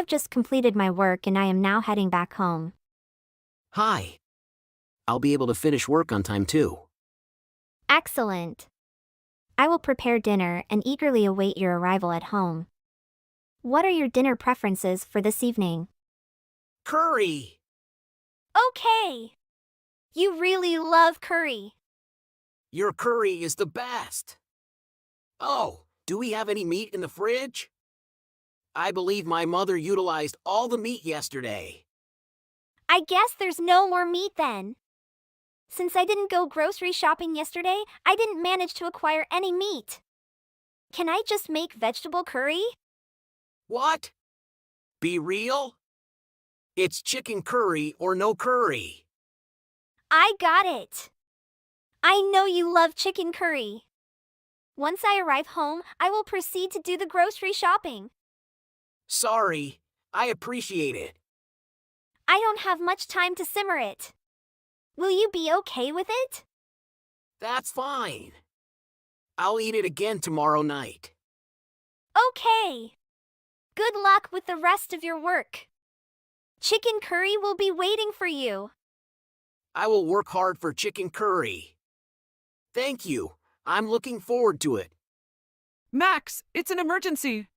have just completed my work and I am now heading back home. Hi. I'll be able to finish work on time too. Excellent. I will prepare dinner and eagerly await your arrival at home. What are your dinner preferences for this evening? Curry! Okay. You really love curry. Your curry is the best. Oh, do we have any meat in the fridge? I believe my mother utilized all the meat yesterday. I guess there's no more meat then. Since I didn't go grocery shopping yesterday, I didn't manage to acquire any meat. Can I just make vegetable curry? What? Be real? It's chicken curry or no curry. I got it. I know you love chicken curry. Once I arrive home, I will proceed to do the grocery shopping. Sorry, I appreciate it. I don't have much time to simmer it. Will you be okay with it? That's fine. I'll eat it again tomorrow night. Okay. Good luck with the rest of your work. Chicken curry will be waiting for you. I will work hard for chicken curry. Thank you. I'm looking forward to it. Max, it's an emergency.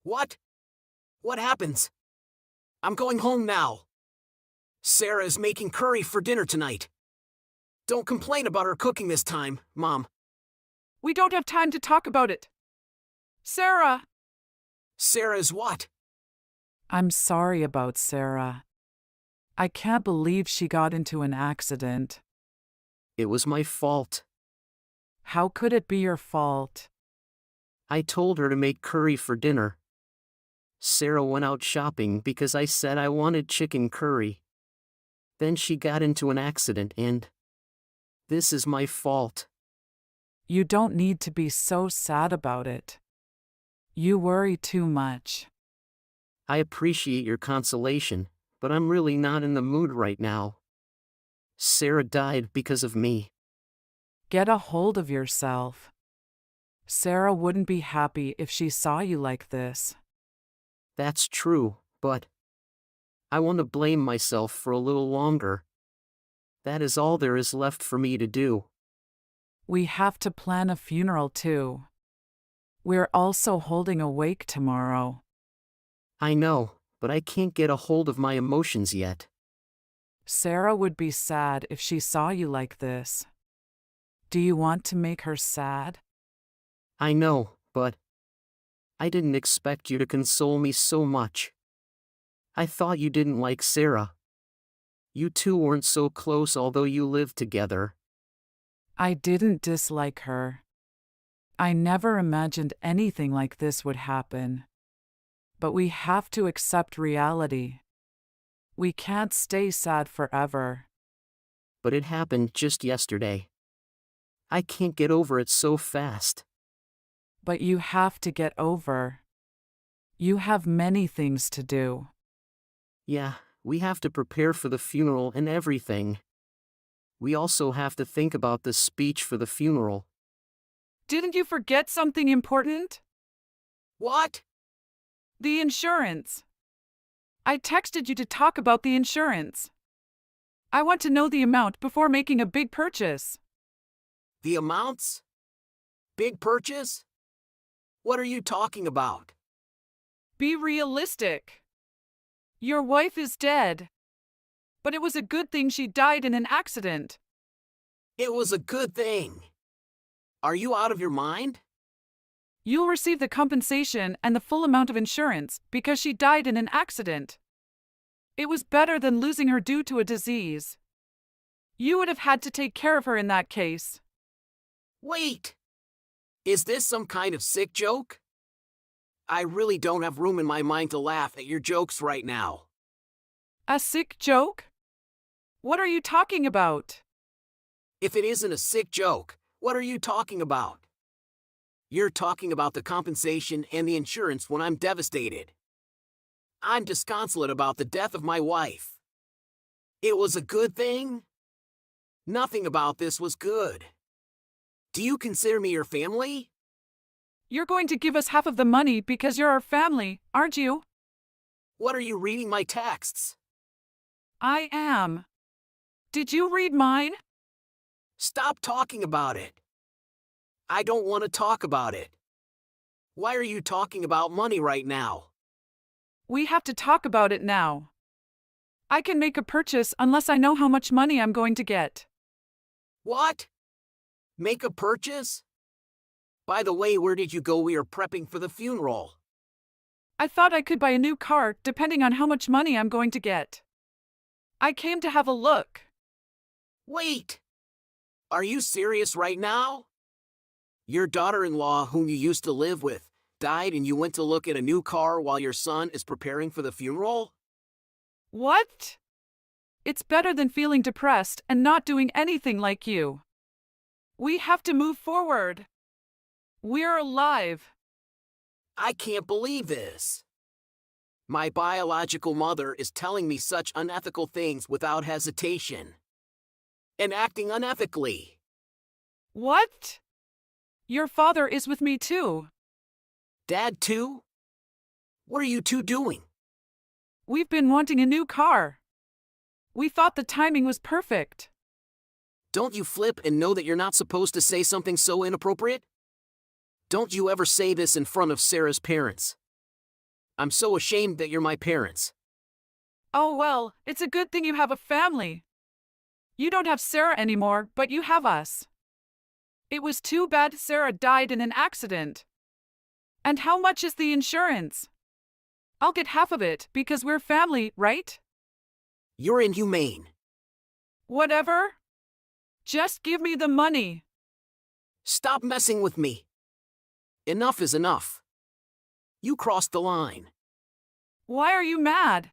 What? What happens? I'm going home now. Sarah is making curry for dinner tonight. Don't complain about her cooking this time, Mom. We don't have time to talk about it. Sarah! Sarah's what? I'm sorry about Sarah. I can't believe she got into an accident. It was my fault. How could it be your fault? I told her to make curry for dinner. Sarah went out shopping because I said I wanted chicken curry. Then she got into an accident and this is my fault. You don't need to be so sad about it. You worry too much. I appreciate your consolation, but I'm really not in the mood right now. Sarah died because of me. Get a hold of yourself. Sarah wouldn't be happy if she saw you like this. That's true, but I want to blame myself for a little longer. That is all there is left for me to do. We have to plan a funeral too. We're also holding a wake tomorrow. I know, but I can't get a hold of my emotions yet. Sarah would be sad if she saw you like this. Do you want to make her sad? I know, but I didn't expect you to console me so much. I thought you didn't like Sarah. You two weren't so close although you lived together. I didn't dislike her. I never imagined anything like this would happen. But we have to accept reality. We can't stay sad forever. But it happened just yesterday. I can't get over it so fast. But you have to get over. You have many things to do. Yeah, we have to prepare for the funeral and everything. We also have to think about the speech for the funeral. Didn't you forget something important? What? The insurance. I texted you to talk about the insurance. I want to know the amount before making a big purchase. The amounts? Big purchase? What are you talking about? Be realistic. Your wife is dead. But it was a good thing she died in an accident. It was a good thing. Are you out of your mind? You'll receive the compensation and the full amount of insurance because she died in an accident. It was better than losing her due to a disease. You would have had to take care of her in that case. Wait! Is this some kind of sick joke? I really don't have room in my mind to laugh at your jokes right now. A sick joke? What are you talking about? If it isn't a sick joke, what are you talking about? You're talking about the compensation and the insurance when I'm devastated. I'm disconsolate about the death of my wife. It was a good thing? Nothing about this was good. Do you consider me your family? You're going to give us half of the money because you're our family, aren't you? What are you reading my texts? I am. Did you read mine? Stop talking about it. I don't want to talk about it. Why are you talking about money right now? We have to talk about it now. I can make a purchase unless I know how much money I'm going to get. What? Make a purchase? By the way, where did you go? We are prepping for the funeral. I thought I could buy a new car depending on how much money I'm going to get. I came to have a look. Wait! Are you serious right now? Your daughter-in-law, whom you used to live with, died and you went to look at a new car while your son is preparing for the funeral? What? It's better than feeling depressed and not doing anything like you. We have to move forward. We're alive. I can't believe this. My biological mother is telling me such unethical things without hesitation. And acting unethically. What? Your father is with me too. Dad too? What are you two doing? We've been wanting a new car. We thought the timing was perfect. Don't you flip and know that you're not supposed to say something so inappropriate? Don't you ever say this in front of Sarah's parents. I'm so ashamed that you're my parents. Oh well, it's a good thing you have a family. You don't have Sarah anymore, but you have us. It was too bad Sarah died in an accident. And how much is the insurance? I'll get half of it because we're family, right? You're inhumane. Whatever. Just give me the money. Stop messing with me. Enough is enough. You crossed the line. Why are you mad?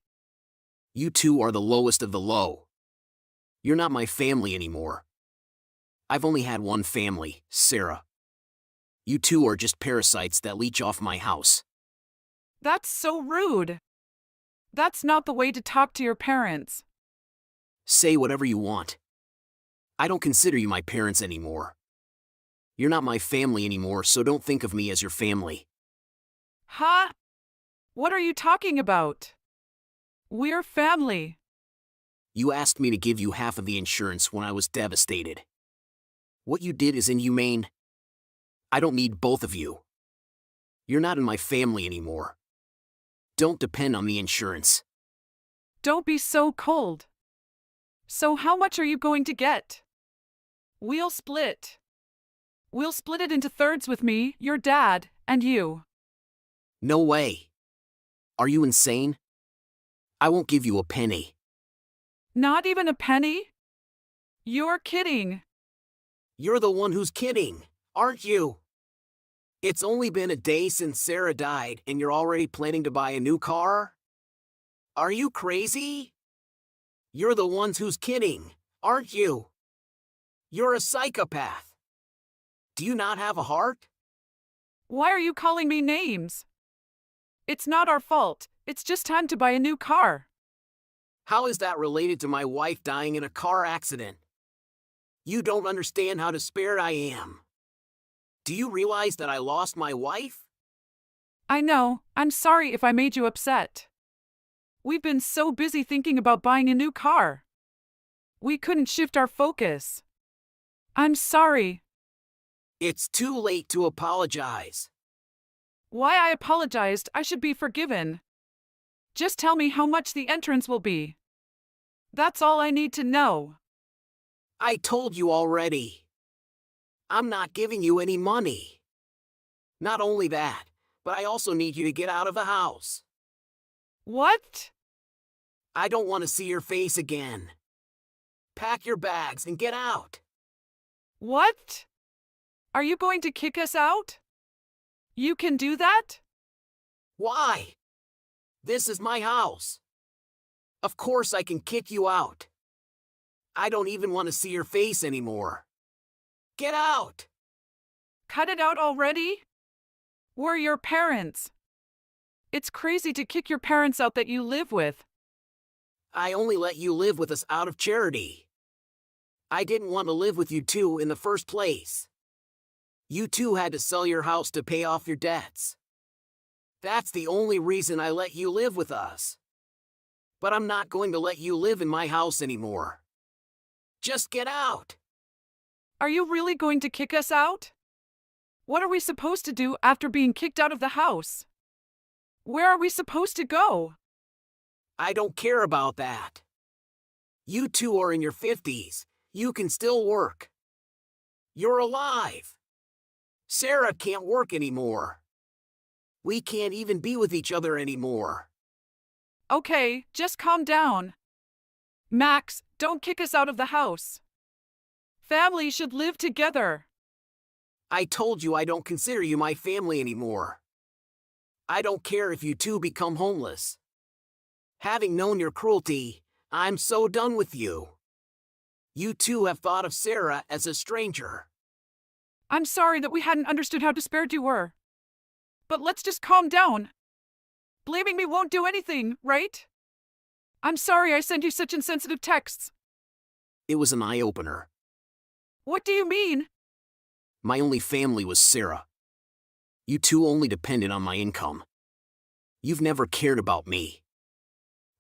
You two are the lowest of the low. You're not my family anymore. I've only had one family, Sarah. You two are just parasites that leech off my house. That's so rude. That's not the way to talk to your parents. Say whatever you want. I don't consider you my parents anymore. You're not my family anymore, so don't think of me as your family. Huh? What are you talking about? We're family. You asked me to give you half of the insurance when I was devastated. What you did is inhumane. I don't need both of you. You're not in my family anymore. Don't depend on the insurance. Don't be so cold. So how much are you going to get? We'll split. We'll split it into thirds with me, your dad, and you. No way. Are you insane? I won't give you a penny. Not even a penny? You're kidding. You're the one who's kidding, aren't you? It's only been a day since Sarah died and you're already planning to buy a new car? Are you crazy? You're the ones who's kidding, aren't you? You're a psychopath. Do you not have a heart? Why are you calling me names? It's not our fault. It's just time to buy a new car. How is that related to my wife dying in a car accident? You don't understand how despaired I am. Do you realize that I lost my wife? I know. I'm sorry if I made you upset. We've been so busy thinking about buying a new car. We couldn't shift our focus. I'm sorry. It's too late to apologize. Why I apologized, I should be forgiven. Just tell me how much the entrance will be. That's all I need to know. I told you already. I'm not giving you any money. Not only that, but I also need you to get out of the house. What? I don't want to see your face again. Pack your bags and get out. What? Are you going to kick us out? You can do that? Why? This is my house. Of course I can kick you out. I don't even want to see your face anymore. Get out! Cut it out already? We're your parents. It's crazy to kick your parents out that you live with. I only let you live with us out of charity. I didn't want to live with you two in the first place. You two had to sell your house to pay off your debts. That's the only reason I let you live with us. But I'm not going to let you live in my house anymore. Just get out. Are you really going to kick us out? What are we supposed to do after being kicked out of the house? Where are we supposed to go? I don't care about that. You two are in your 50s. You can still work. You're alive. Sarah can't work anymore. We can't even be with each other anymore. Okay, just calm down. Max, don't kick us out of the house. Families should live together. I told you I don't consider you my family anymore. I don't care if you two become homeless. Having known your cruelty, I'm so done with you. You two have thought of Sarah as a stranger. I'm sorry that we hadn't understood how despaired you were. But let's just calm down. Blaming me won't do anything, right? I'm sorry I sent you such insensitive texts. It was an eye-opener. What do you mean? My only family was Sarah. You two only depended on my income. You've never cared about me.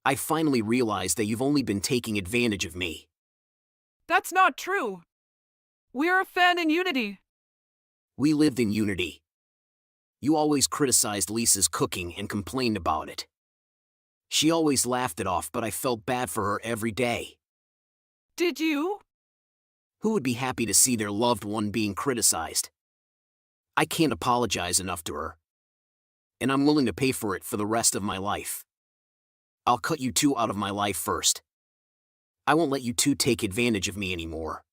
I finally realized that you've only been taking advantage of me. That's not true. We're a fan in unity. We lived in unity. You always criticized Lisa's cooking and complained about it. She always laughed it off, but I felt bad for her every day. Did you? Who would be happy to see their loved one being criticized? I can't apologize enough to her. And I'm willing to pay for it for the rest of my life. I'll cut you two out of my life first. I won't let you two take advantage of me anymore.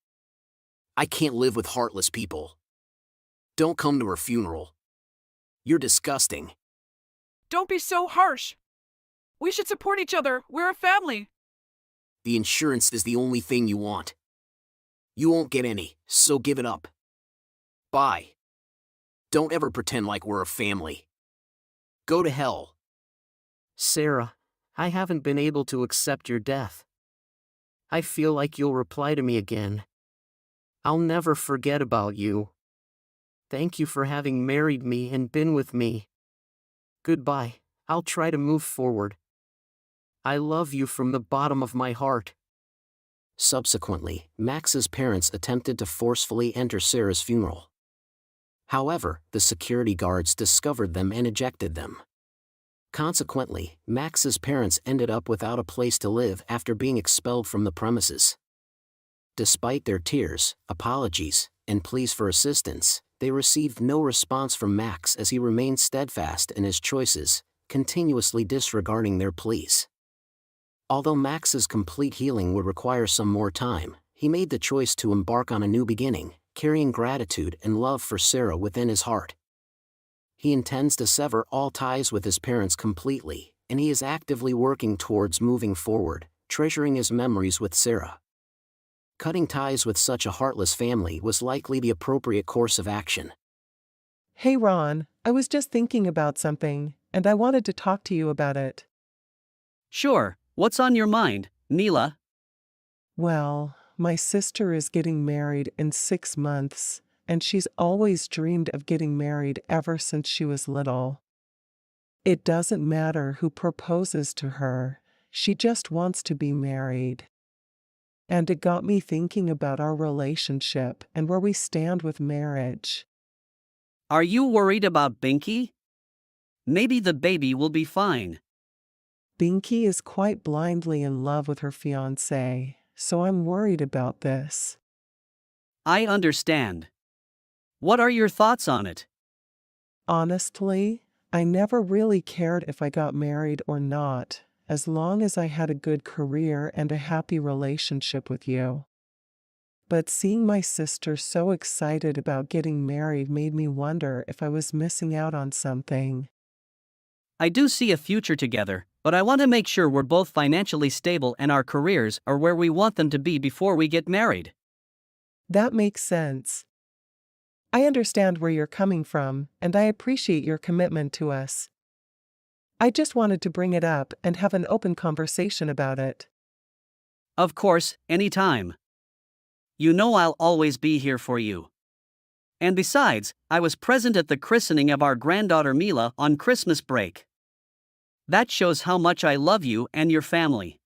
I can't live with heartless people. Don't come to her funeral. You're disgusting. Don't be so harsh. We should support each other. We're a family. The insurance is the only thing you want. You won't get any, so give it up. Bye. Don't ever pretend like we're a family. Go to hell. Sarah, I haven't been able to accept your death. I feel like you'll reply to me again. I'll never forget about you. Thank you for having married me and been with me. Goodbye. I'll try to move forward. I love you from the bottom of my heart. Subsequently, Max's parents attempted to forcefully enter Sarah's funeral. However, the security guards discovered them and ejected them. Consequently, Max's parents ended up without a place to live after being expelled from the premises. Despite their tears, apologies, and pleas for assistance, they received no response from Max as he remained steadfast in his choices, continuously disregarding their pleas. Although Max's complete healing would require some more time, he made the choice to embark on a new beginning, carrying gratitude and love for Sarah within his heart. He intends to sever all ties with his parents completely, and he is actively working towards moving forward, treasuring his memories with Sarah. Cutting ties with such a heartless family was likely the appropriate course of action. Hey Ron, I was just thinking about something, and I wanted to talk to you about it. Sure, what's on your mind, Neela? Well, my sister is getting married in 6 months, and she's always dreamed of getting married ever since she was little. It doesn't matter who proposes to her, she just wants to be married. And it got me thinking about our relationship and where we stand with marriage. Are you worried about Binky? Maybe the baby will be fine. Binky is quite blindly in love with her fiancé, so I'm worried about this. I understand. What are your thoughts on it? Honestly, I never really cared if I got married or not, as long as I had a good career and a happy relationship with you. But seeing my sister so excited about getting married made me wonder if I was missing out on something. I do see a future together, but I want to make sure we're both financially stable and our careers are where we want them to be before we get married. That makes sense. I understand where you're coming from, and I appreciate your commitment to us. I just wanted to bring it up and have an open conversation about it. Of course, anytime. You know I'll always be here for you. And besides, I was present at the christening of our granddaughter Mila on Christmas break. That shows how much I love you and your family.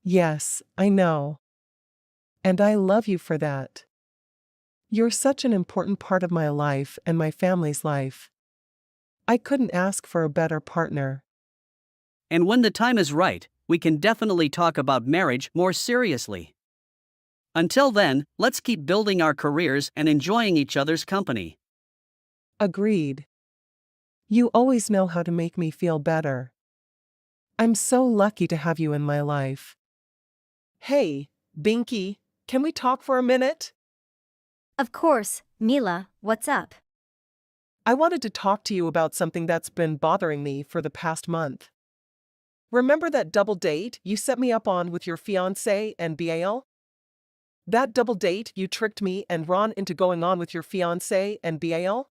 Yes, I know. And I love you for that. You're such an important part of my life and my family's life. I couldn't ask for a better partner. And when the time is right, we can definitely talk about marriage more seriously. Until then, let's keep building our careers and enjoying each other's company. Agreed. You always know how to make me feel better. I'm so lucky to have you in my life. Hey, Binky, can we talk for a minute? Of course, Mila, what's up? I wanted to talk to you about something that's been bothering me for the past month. Remember that double date you set me up on with your fiancé and BAL? That double date you tricked me and Ron into going on with your fiancé and BAL?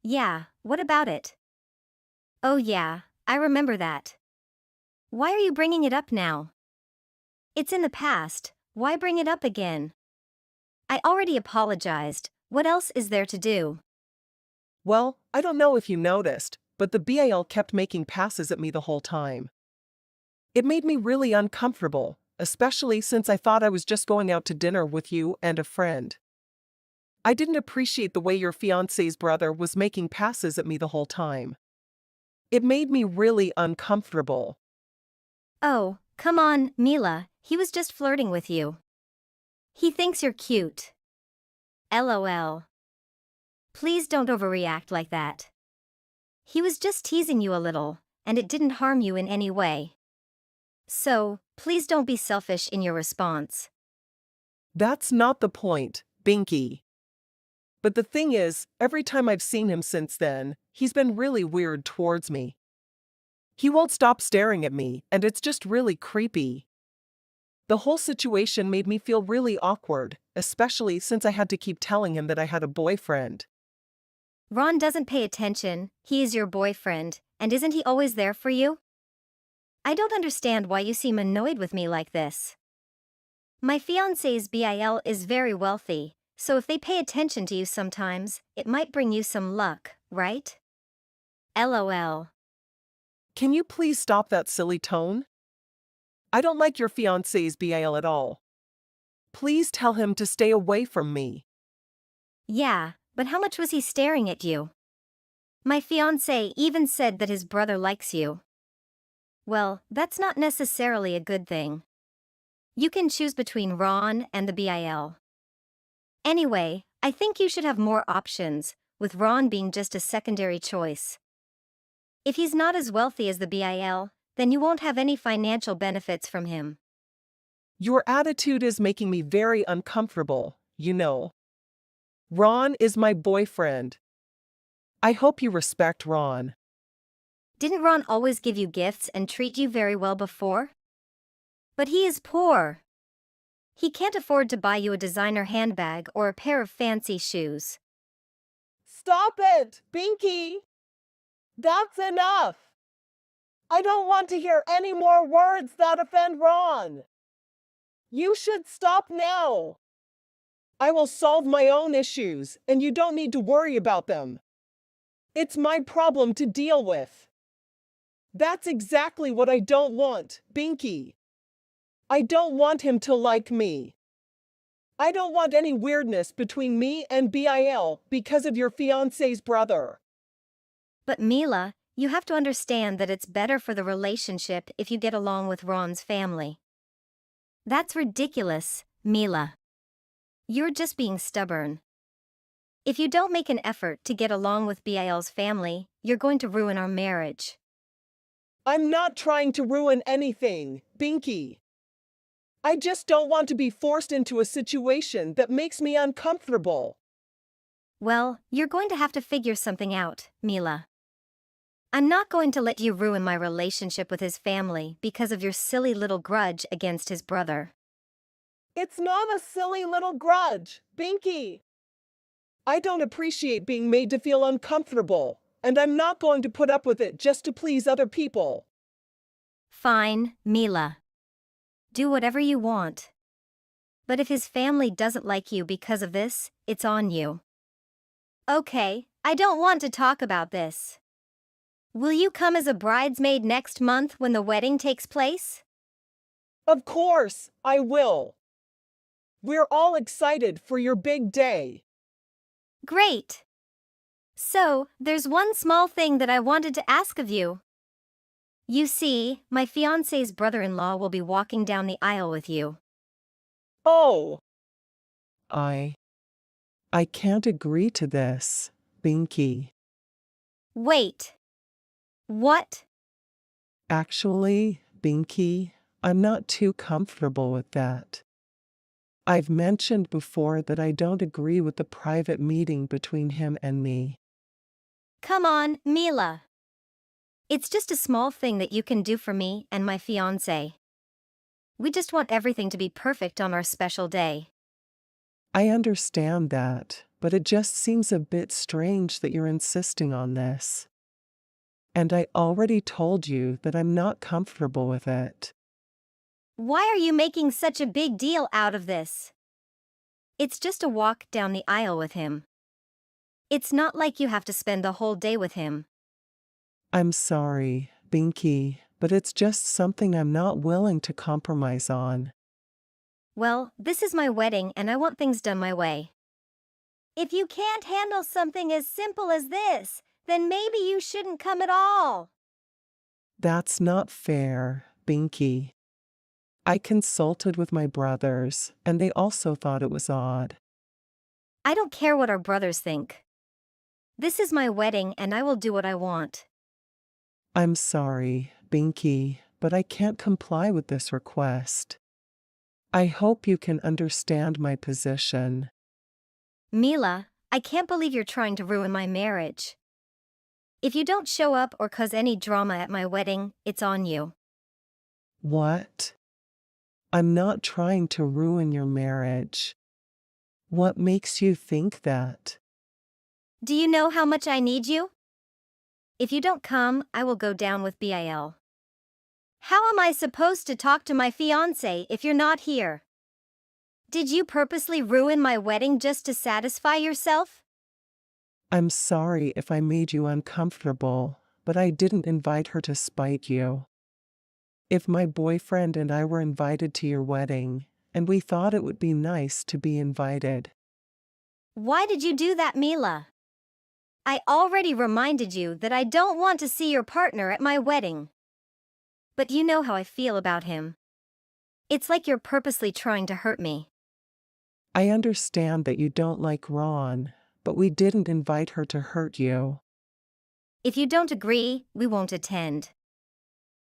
Yeah, what about it? Oh yeah, I remember that. Why are you bringing it up now? It's in the past, why bring it up again? I already apologized, what else is there to do? Well, I don't know if you noticed, but the BAL kept making passes at me the whole time. It made me really uncomfortable, especially since I thought I was just going out to dinner with you and a friend. I didn't appreciate the way your fiancé's brother was making passes at me the whole time. It made me really uncomfortable. Oh, come on, Mila, he was just flirting with you. He thinks you're cute. LOL. Please don't overreact like that. He was just teasing you a little, and it didn't harm you in any way. So, please don't be selfish in your response. That's not the point, Binky. But the thing is, every time I've seen him since then, he's been really weird towards me. He won't stop staring at me, and it's just really creepy. The whole situation made me feel really awkward, especially since I had to keep telling him that I had a boyfriend. Ron doesn't pay attention, he is your boyfriend, and isn't he always there for you? I don't understand why you seem annoyed with me like this. My fiancé's BIL is very wealthy, so if they pay attention to you sometimes, it might bring you some luck, right? LOL. Can you please stop that silly tone? I don't like your fiancé's BIL at all. Please tell him to stay away from me. Yeah, but how much was he staring at you? My fiancé even said that his brother likes you. Well, that's not necessarily a good thing. You can choose between Ron and the BIL. Anyway, I think you should have more options, with Ron being just a secondary choice. If he's not as wealthy as the BIL, then you won't have any financial benefits from him. Your attitude is making me very uncomfortable, you know. Ron is my boyfriend. I hope you respect Ron. Didn't Ron always give you gifts and treat you very well before? But he is poor. He can't afford to buy you a designer handbag or a pair of fancy shoes. Stop it, Binky! That's enough! I don't want to hear any more words that offend Ron. You should stop now. I will solve my own issues, and you don't need to worry about them. It's my problem to deal with. That's exactly what I don't want, Binky. I don't want him to like me. I don't want any weirdness between me and BIL because of your fiancé's brother. But Mila, you have to understand that it's better for the relationship if you get along with Ron's family. That's ridiculous, Mila. You're just being stubborn. If you don't make an effort to get along with BIL's family, you're going to ruin our marriage. I'm not trying to ruin anything, Binky. I just don't want to be forced into a situation that makes me uncomfortable. Well, you're going to have to figure something out, Mila. I'm not going to let you ruin my relationship with his family because of your silly little grudge against his brother. It's not a silly little grudge, Binky. I don't appreciate being made to feel uncomfortable, and I'm not going to put up with it just to please other people. Fine, Mila. Do whatever you want. But if his family doesn't like you because of this, it's on you. Okay, I don't want to talk about this. Will you come as a bridesmaid next month when the wedding takes place? Of course, I will. We're all excited for your big day. Great! So, there's one small thing that I wanted to ask of you. You see, my fiancé's brother-in-law will be walking down the aisle with you. Oh, I can't agree to this, Binky. Wait. What? Actually, Binky, I'm not too comfortable with that. I've mentioned before that I don't agree with the private meeting between him and me. Come on, Mila. It's just a small thing that you can do for me and my fiancé. We just want everything to be perfect on our special day. I understand that, but it just seems a bit strange that you're insisting on this. And I already told you that I'm not comfortable with it. Why are you making such a big deal out of this? It's just a walk down the aisle with him. It's not like you have to spend the whole day with him. I'm sorry, Binky, but it's just something I'm not willing to compromise on. Well, this is my wedding and I want things done my way. If you can't handle something as simple as this, then maybe you shouldn't come at all. That's not fair, Binky. I consulted with my brothers, and they also thought it was odd. I don't care what our brothers think. This is my wedding and I will do what I want. I'm sorry, Binky, but I can't comply with this request. I hope you can understand my position. Mila, I can't believe you're trying to ruin my marriage. If you don't show up or cause any drama at my wedding, it's on you. What? I'm not trying to ruin your marriage. What makes you think that? Do you know how much I need you? If you don't come, I will go down with BIL. How am I supposed to talk to my fiancé if you're not here? Did you purposely ruin my wedding just to satisfy yourself? I'm sorry if I made you uncomfortable, but I didn't invite her to spite you. If my boyfriend and I were invited to your wedding, and we thought it would be nice to be invited. Why did you do that, Mila? I already reminded you that I don't want to see your partner at my wedding. But you know how I feel about him. It's like you're purposely trying to hurt me. I understand that you don't like Ron, but we didn't invite her to hurt you. If you don't agree, we won't attend.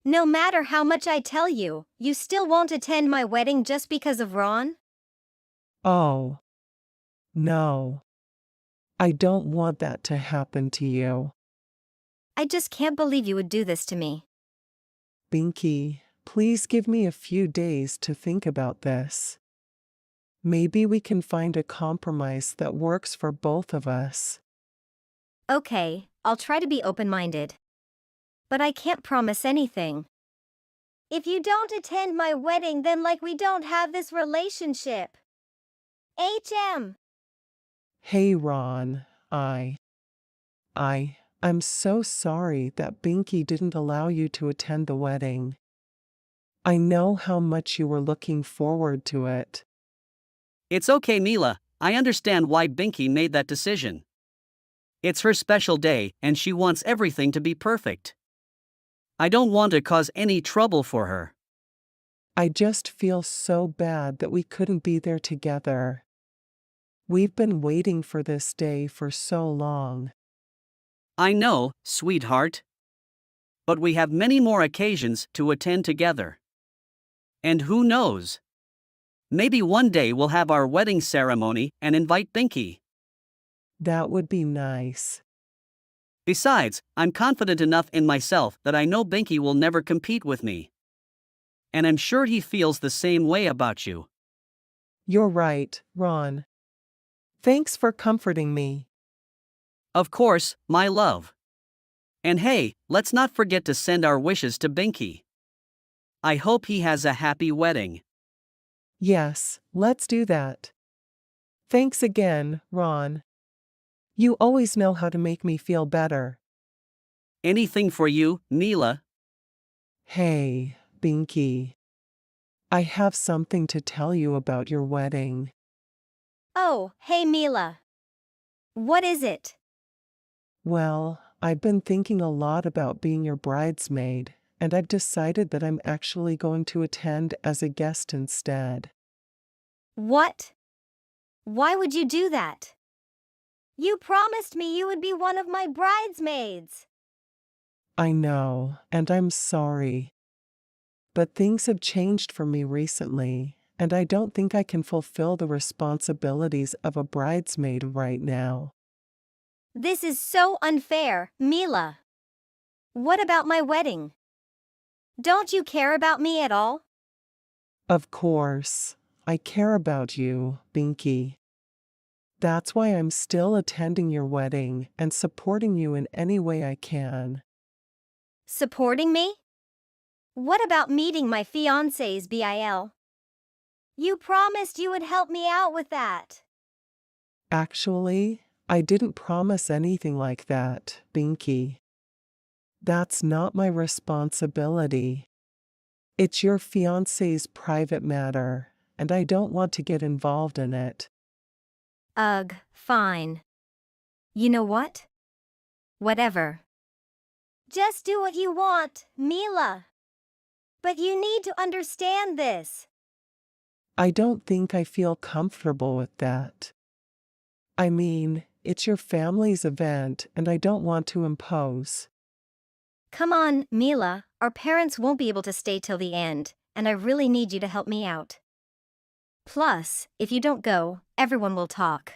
No matter how much I tell you, you still won't attend my wedding just because of Ron? Oh. No. I don't want that to happen to you. I just can't believe you would do this to me. Binky, please give me a few days to think about this. Maybe we can find a compromise that works for both of us. Okay, I'll try to be open-minded. But I can't promise anything. If you don't attend my wedding, then like we don't have this relationship. HM. Hey Ron, I'm so sorry that Binky didn't allow you to attend the wedding. I know how much you were looking forward to it. It's okay, Mila. I understand why Binky made that decision. It's her special day, and she wants everything to be perfect. I don't want to cause any trouble for her. I just feel so bad that we couldn't be there together. We've been waiting for this day for so long. I know, sweetheart. But we have many more occasions to attend together. And who knows? Maybe one day we'll have our wedding ceremony and invite Binky. That would be nice. Besides, I'm confident enough in myself that I know Binky will never compete with me. And I'm sure he feels the same way about you. You're right, Ron. Thanks for comforting me. Of course, my love. And hey, let's not forget to send our wishes to Binky. I hope he has a happy wedding. Yes, let's do that. Thanks again, Ron. You always know how to make me feel better. Anything for you, Mila. Hey, Binky. I have something to tell you about your wedding. Oh, hey Mila. What is it? Well, I've been thinking a lot about being your bridesmaid, and I've decided that I'm actually going to attend as a guest instead. What? Why would you do that? You promised me you would be one of my bridesmaids. I know, and I'm sorry. But things have changed for me recently, and I don't think I can fulfill the responsibilities of a bridesmaid right now. This is so unfair, Mila. What about my wedding? Don't you care about me at all? Of course, I care about you, Binky. That's why I'm still attending your wedding and supporting you in any way I can. Supporting me? What about meeting my fiancé's BIL? You promised you would help me out with that. Actually, I didn't promise anything like that, Binky. That's not my responsibility. It's your fiancé's private matter, and I don't want to get involved in it. Ugh, fine. You know what? Whatever. Just do what you want, Mila. But you need to understand this. I don't think I feel comfortable with that. I mean, it's your family's event, and I don't want to impose. Come on, Mila, our parents won't be able to stay till the end, and I really need you to help me out. Plus, if you don't go, everyone will talk.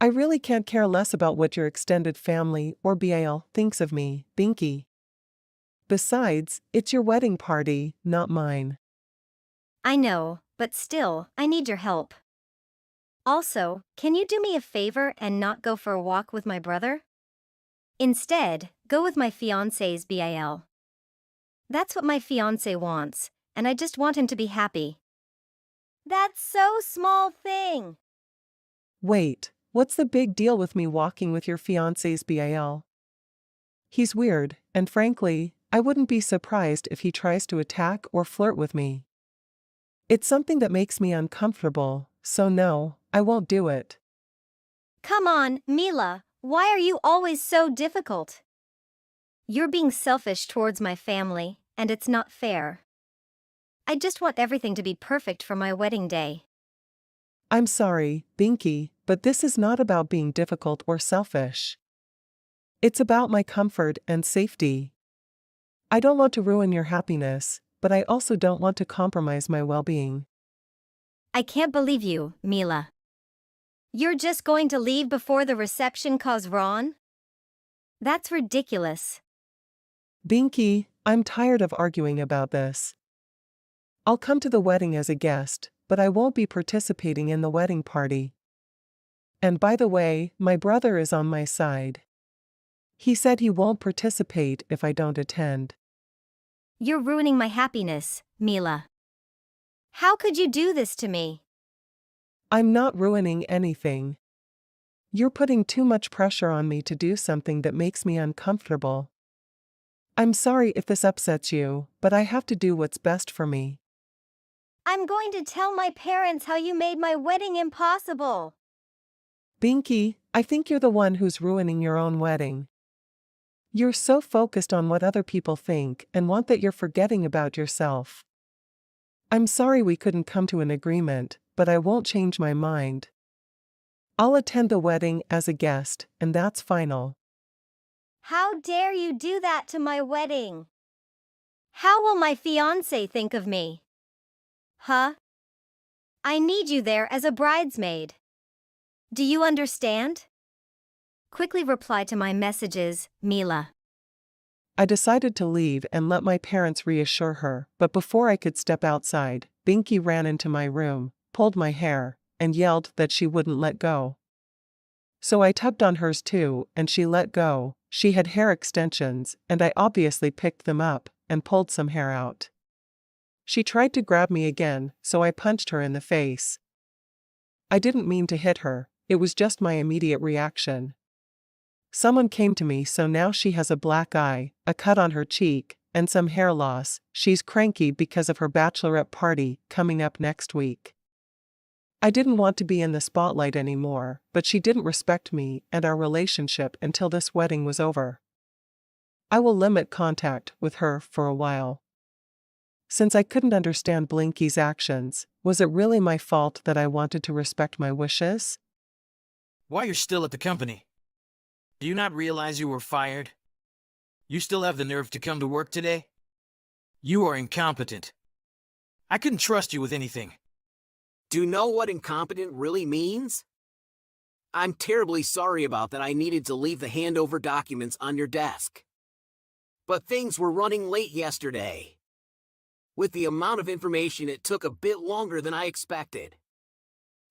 I really can't care less about what your extended family or BAL thinks of me, Binky. Besides, it's your wedding party, not mine. I know, but still, I need your help. Also, can you do me a favor and not go for a walk with my brother? Instead, go with my fiancé's BIL. That's what my fiancé wants, and I just want him to be happy. That's so small thing. Wait, what's the big deal with me walking with your fiancé's BAL? He's weird, and frankly, I wouldn't be surprised if he tries to attack or flirt with me. It's something that makes me uncomfortable, so no, I won't do it. Come on, Mila, why are you always so difficult? You're being selfish towards my family, and it's not fair. I just want everything to be perfect for my wedding day. I'm sorry, Binky, but this is not about being difficult or selfish. It's about my comfort and safety. I don't want to ruin your happiness, but I also don't want to compromise my well-being. I can't believe you, Mila. You're just going to leave before the reception cause Ron? That's ridiculous. Binky, I'm tired of arguing about this. I'll come to the wedding as a guest, but I won't be participating in the wedding party. And by the way, my brother is on my side. He said he won't participate if I don't attend. You're ruining my happiness, Mila. How could you do this to me? I'm not ruining anything. You're putting too much pressure on me to do something that makes me uncomfortable. I'm sorry if this upsets you, but I have to do what's best for me. I'm going to tell my parents how you made my wedding impossible. Binky, I think you're the one who's ruining your own wedding. You're so focused on what other people think and want that you're forgetting about yourself. I'm sorry we couldn't come to an agreement, but I won't change my mind. I'll attend the wedding as a guest, and that's final. How dare you do that to my wedding? How will my fiancé think of me? Huh? I need you there as a bridesmaid. Do you understand? Quickly reply to my messages, Mila. I decided to leave and let my parents reassure her, but before I could step outside, Binky ran into my room, pulled my hair, and yelled that she wouldn't let go. So I tugged on hers too, and she let go. She had hair extensions, and I obviously picked them up and pulled some hair out. She tried to grab me again, so I punched her in the face. I didn't mean to hit her, It was just my immediate reaction. Someone came to me, so now she has a black eye, a cut on her cheek, and some hair loss. She's cranky because of her bachelorette party coming up next week. I didn't want to be in the spotlight anymore, but she didn't respect me and our relationship until this wedding was over. I will limit contact with her for a while. Since I couldn't understand Blinky's actions, was it really my fault that I wanted to respect my wishes? Why you're still at the company? Do you not realize you were fired? You still have the nerve to come to work today? You are incompetent. I couldn't trust you with anything. Do you know what incompetent really means? I'm terribly sorry about that. I needed to leave the handover documents on your desk. But things were running late yesterday. With the amount of information, it took a bit longer than I expected.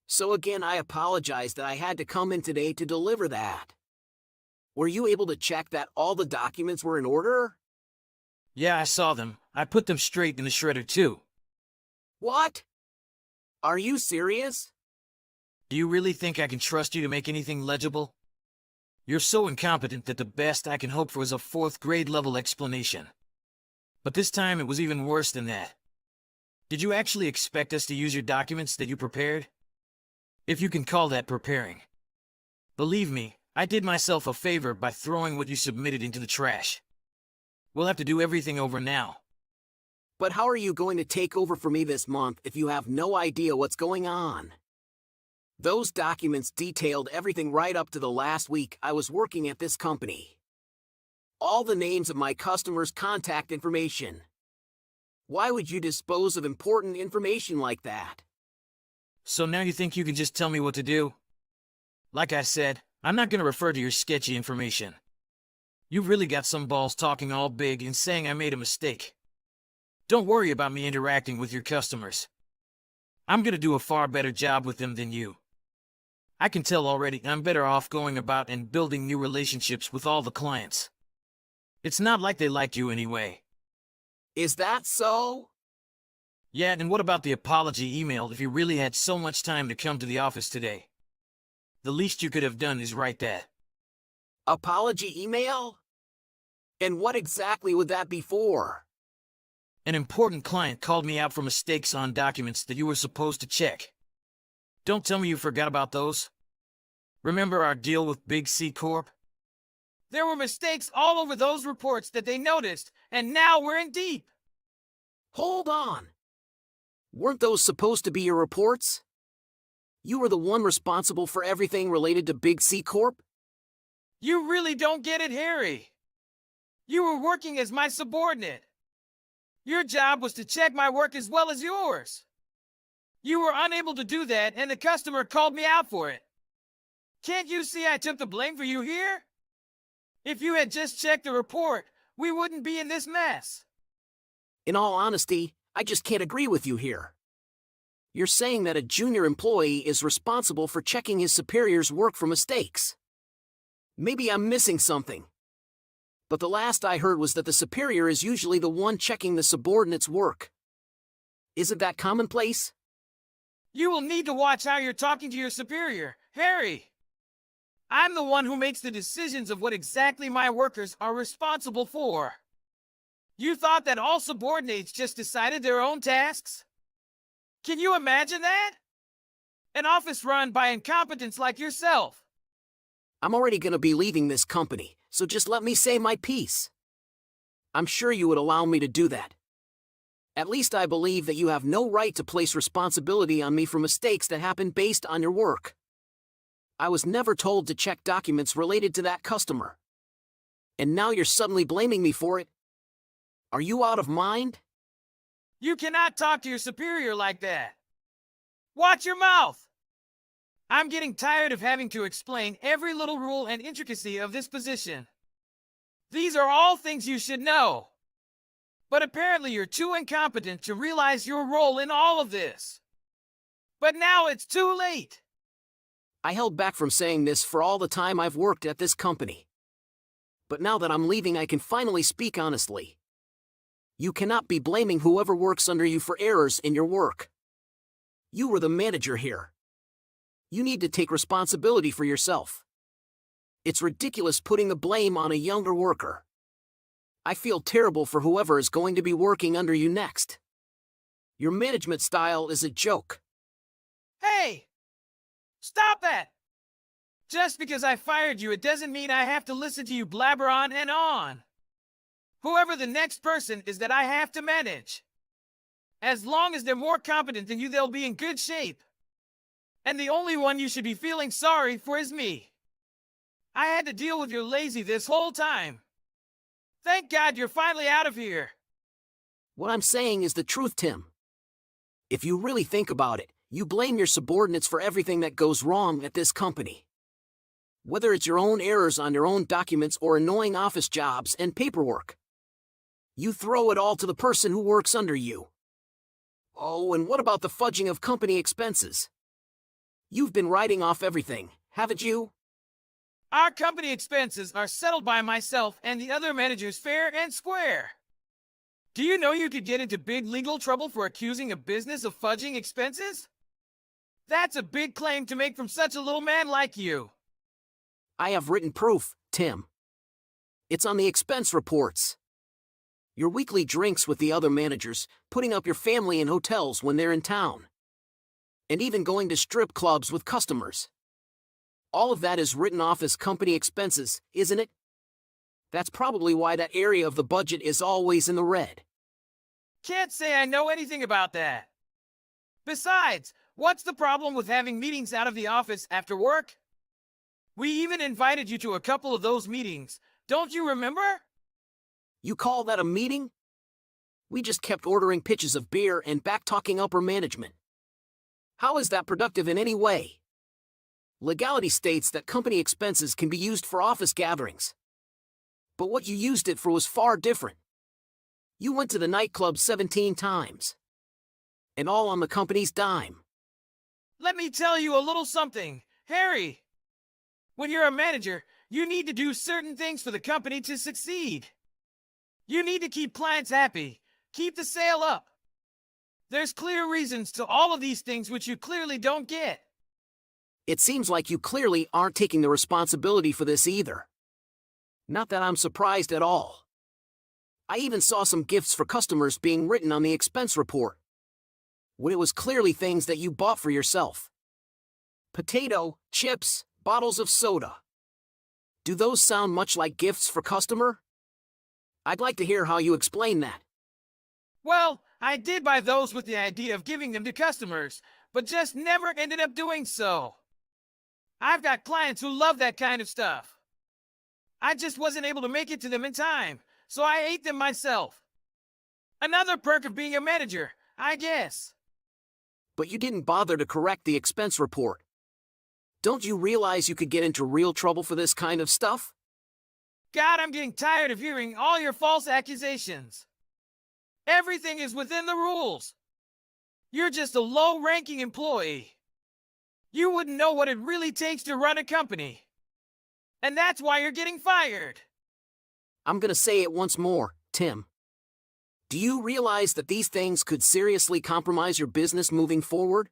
So again, I apologize that I had to come in today to deliver that. Were you able to check that all the documents were in order? Yeah, I saw them. I put them straight in the shredder too. What? Are you serious? Do you really think I can trust you to make anything legible? You're so incompetent that the best I can hope for is a 4th grade level explanation. But this time it was even worse than that. Did you actually expect us to use your documents that you prepared? If you can call that preparing. Believe me, I did myself a favor by throwing what you submitted into the trash. We'll have to do everything over now. But how are you going to take over for me this month if you have no idea what's going on? Those documents detailed everything right up to the last week I was working at this company. All the names of my customers' contact information. Why would you dispose of important information like that? So now you think you can just tell me what to do? Like I said, I'm not going to refer to your sketchy information. You've really got some balls talking all big and saying I made a mistake. Don't worry about me interacting with your customers. I'm going to do a far better job with them than you. I can tell already I'm better off going about and building new relationships with all the clients. It's not like they liked you anyway. Is that so? Yeah, and what about the apology email if you really had so much time to come to the office today? The least you could have done is write that. Apology email? And what exactly would that be for? An important client called me out for mistakes on documents that you were supposed to check. Don't tell me you forgot about those. Remember our deal with Big C Corp? There were mistakes all over those reports that they noticed, and now we're in deep. Hold on. Weren't those supposed to be your reports? You were the one responsible for everything related to Big C Corp? You really don't get it, Harry. You were working as my subordinate. Your job was to check my work as well as yours. You were unable to do that, and the customer called me out for it. Can't you see I took the blame for you here? If you had just checked the report, we wouldn't be in this mess. In all honesty, I just can't agree with you here. You're saying that a junior employee is responsible for checking his superior's work for mistakes. Maybe I'm missing something. But the last I heard was that the superior is usually the one checking the subordinate's work. Isn't that commonplace? You will need to watch how you're talking to your superior, Harry. I'm the one who makes the decisions of what exactly my workers are responsible for. You thought that all subordinates just decided their own tasks? Can you imagine that? An office run by incompetents like yourself. I'm already going to be leaving this company, so just let me say my piece. I'm sure you would allow me to do that. At least I believe that you have no right to place responsibility on me for mistakes that happen based on your work. I was never told to check documents related to that customer. And now you're suddenly blaming me for it? Are you out of mind? You cannot talk to your superior like that. Watch your mouth! I'm getting tired of having to explain every little rule and intricacy of this position. These are all things you should know. But apparently you're too incompetent to realize your role in all of this. But now it's too late. I held back from saying this for all the time I've worked at this company. But now that I'm leaving, I can finally speak honestly. You cannot be blaming whoever works under you for errors in your work. You were the manager here. You need to take responsibility for yourself. It's ridiculous putting the blame on a younger worker. I feel terrible for whoever is going to be working under you next. Your management style is a joke. Hey! Stop that! Just because I fired you, it doesn't mean I have to listen to you blabber on and on. Whoever the next person is that I have to manage. As long as they're more competent than you, they'll be in good shape. And the only one you should be feeling sorry for is me. I had to deal with your lazy this whole time. Thank God you're finally out of here. What I'm saying is the truth, Tim. If you really think about it, you blame your subordinates for everything that goes wrong at this company. Whether it's your own errors on your own documents or annoying office jobs and paperwork. You throw it all to the person who works under you. Oh, and what about the fudging of company expenses? You've been writing off everything, haven't you? Our company expenses are settled by myself and the other managers fair and square. Do you know you could get into big legal trouble for accusing a business of fudging expenses? That's a big claim to make from such a little man like you. I have written proof, Tim. It's on the expense reports. Your weekly drinks with the other managers, putting up your family in hotels when they're in town. And even going to strip clubs with customers. All of that is written off as company expenses, isn't it? That's probably why that area of the budget is always in the red. Can't say I know anything about that. Besides, what's the problem with having meetings out of the office after work? We even invited you to a couple of those meetings. Don't you remember? You call that a meeting? We just kept ordering pitches of beer and back-talking upper management. How is that productive in any way? Legality states that company expenses can be used for office gatherings. But what you used it for was far different. You went to the nightclub 17 times. And all on the company's dime. Let me tell you a little something, Harry. When you're a manager, you need to do certain things for the company to succeed. You need to keep clients happy, keep the sale up. There's clear reasons to all of these things which you clearly don't get. It seems like you clearly aren't taking the responsibility for this either. Not that I'm surprised at all. I even saw some gifts for customers being written on the expense report, when it was clearly things that you bought for yourself. Potato, chips, bottles of soda. Do those sound much like gifts for customer? I'd like to hear how you explain that. Well, I did buy those with the idea of giving them to customers, but just never ended up doing so. I've got clients who love that kind of stuff. I just wasn't able to make it to them in time, so I ate them myself. Another perk of being a manager, I guess. But you didn't bother to correct the expense report. Don't you realize you could get into real trouble for this kind of stuff? God, I'm getting tired of hearing all your false accusations. Everything is within the rules. You're just a low-ranking employee. You wouldn't know what it really takes to run a company. And that's why you're getting fired. I'm gonna say it once more, Tim. Do you realize that these things could seriously compromise your business moving forward?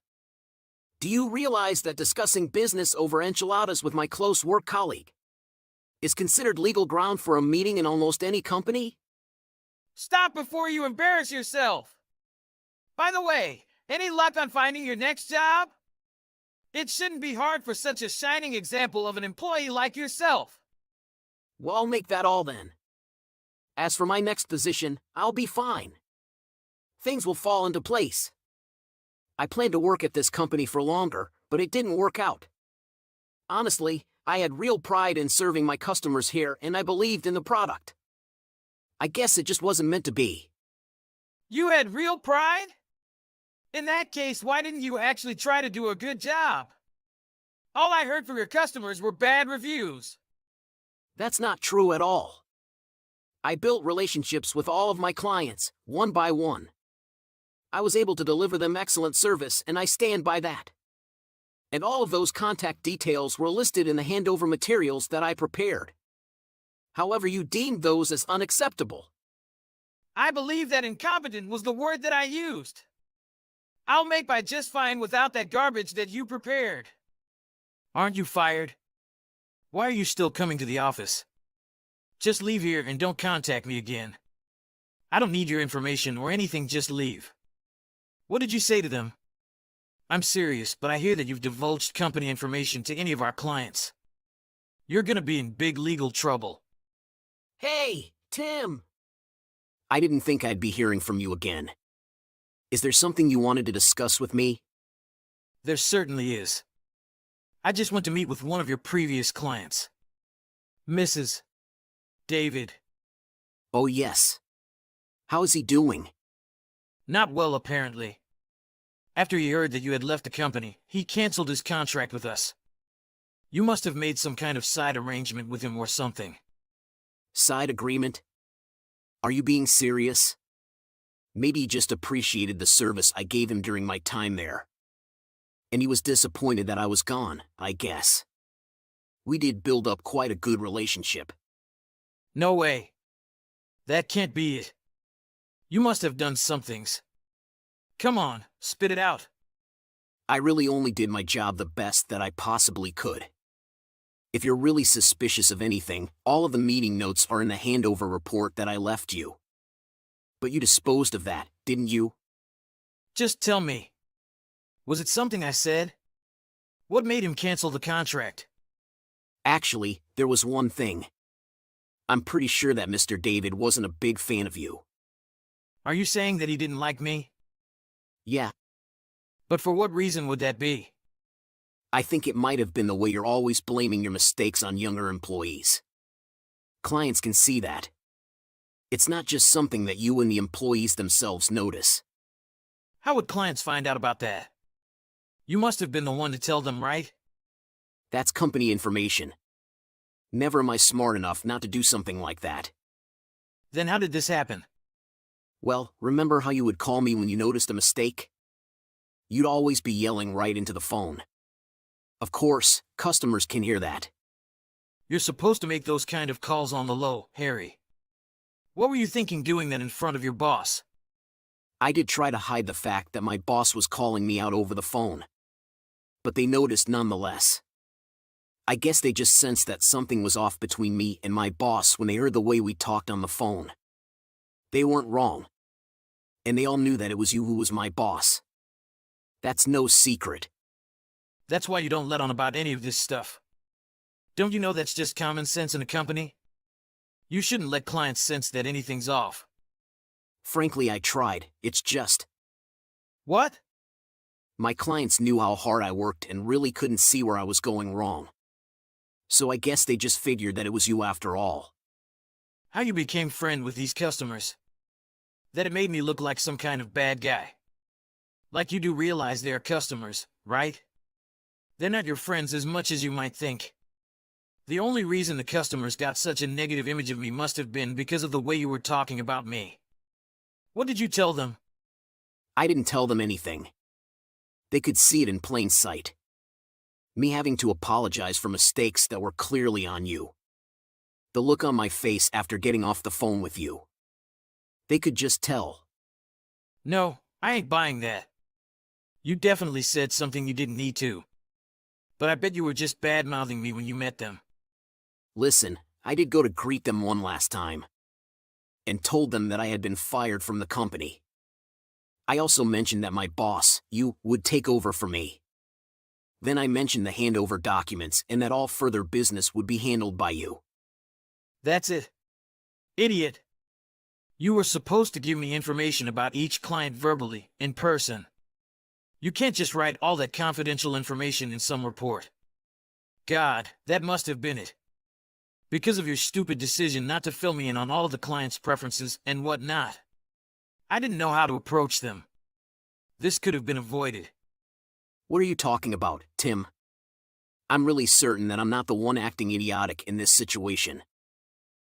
Do you realize that discussing business over enchiladas with my close work colleague is considered legal ground for a meeting in almost any company? Stop before you embarrass yourself. By the way, any luck on finding your next job? It shouldn't be hard for such a shining example of an employee like yourself. Well, I'll make that all then. As for my next position, I'll be fine. Things will fall into place. I planned to work at this company for longer, but it didn't work out. Honestly, I had real pride in serving my customers here and I believed in the product. I guess it just wasn't meant to be. You had real pride? In that case, why didn't you actually try to do a good job? All I heard from your customers were bad reviews. That's not true at all. I built relationships with all of my clients, one by one. I was able to deliver them excellent service and I stand by that. And all of those contact details were listed in the handover materials that I prepared. However, you deemed those as unacceptable. I believe that incompetent was the word that I used. I'll make by just fine without that garbage that you prepared. Aren't you fired? Why are you still coming to the office? Just leave here and don't contact me again. I don't need your information or anything, just leave. What did you say to them? I'm serious, but I hear that you've divulged company information to any of our clients. You're gonna be in big legal trouble. Hey, Tim! I didn't think I'd be hearing from you again. Is there something you wanted to discuss with me? There certainly is. I just went to meet with one of your previous clients. Mrs. David. Oh, yes. How is he doing? Not well, apparently. After he heard that you had left the company, he canceled his contract with us. You must have made some kind of side arrangement with him or something. Side agreement? Are you being serious? Maybe he just appreciated the service I gave him during my time there. And he was disappointed that I was gone, I guess. We did build up quite a good relationship. No way. That can't be it. You must have done some things. Come on, spit it out. I really only did my job the best that I possibly could. If you're really suspicious of anything, all of the meeting notes are in the handover report that I left you. But you disposed of that, didn't you? Just tell me. Was it something I said? What made him cancel the contract? Actually, there was one thing. I'm pretty sure that Mr. David wasn't a big fan of you. Are you saying that he didn't like me? Yeah, But for what reason would that be? I think it might have been the way you're always blaming your mistakes on younger employees. Clients can see that. It's not just something that you and the employees themselves notice. How would clients find out about that? You must have been the one to tell them, right? That's company information. Never am I smart enough not to do something like that. Then how did this happen? Well, remember how you would call me when you noticed a mistake? You'd always be yelling right into the phone. Of course, customers can hear that. You're supposed to make those kind of calls on the low, Harry. What were you thinking doing that in front of your boss? I did try to hide the fact that my boss was calling me out over the phone. But they noticed nonetheless. I guess they just sensed that something was off between me and my boss when they heard the way we talked on the phone. They weren't wrong. And they all knew that it was you who was my boss. That's no secret. That's why you don't let on about any of this stuff. Don't you know that's just common sense in a company? You shouldn't let clients sense that anything's off. Frankly, I tried. It's just... What? My clients knew how hard I worked and really couldn't see where I was going wrong. So I guess they just figured that it was you after all. How you became friend with these customers? That it made me look like some kind of bad guy. Like you do realize they're customers, right? They're not your friends as much as you might think. The only reason the customers got such a negative image of me must have been because of the way you were talking about me. What did you tell them? I didn't tell them anything. They could see it in plain sight. Me having to apologize for mistakes that were clearly on you. The look on my face after getting off the phone with you. They could just tell. No, I ain't buying that. You definitely said something you didn't need to. But I bet you were just bad-mouthing me when you met them. Listen, I did go to greet them one last time. And told them that I had been fired from the company. I also mentioned that my boss, you, would take over for me. Then I mentioned the handover documents and that all further business would be handled by you. That's it. Idiot. You were supposed to give me information about each client verbally, in person. You can't just write all that confidential information in some report. God, that must have been it. Because of your stupid decision not to fill me in on all the clients' preferences and whatnot. I didn't know how to approach them. This could have been avoided. What are you talking about, Tim? I'm really certain that I'm not the one acting idiotic in this situation.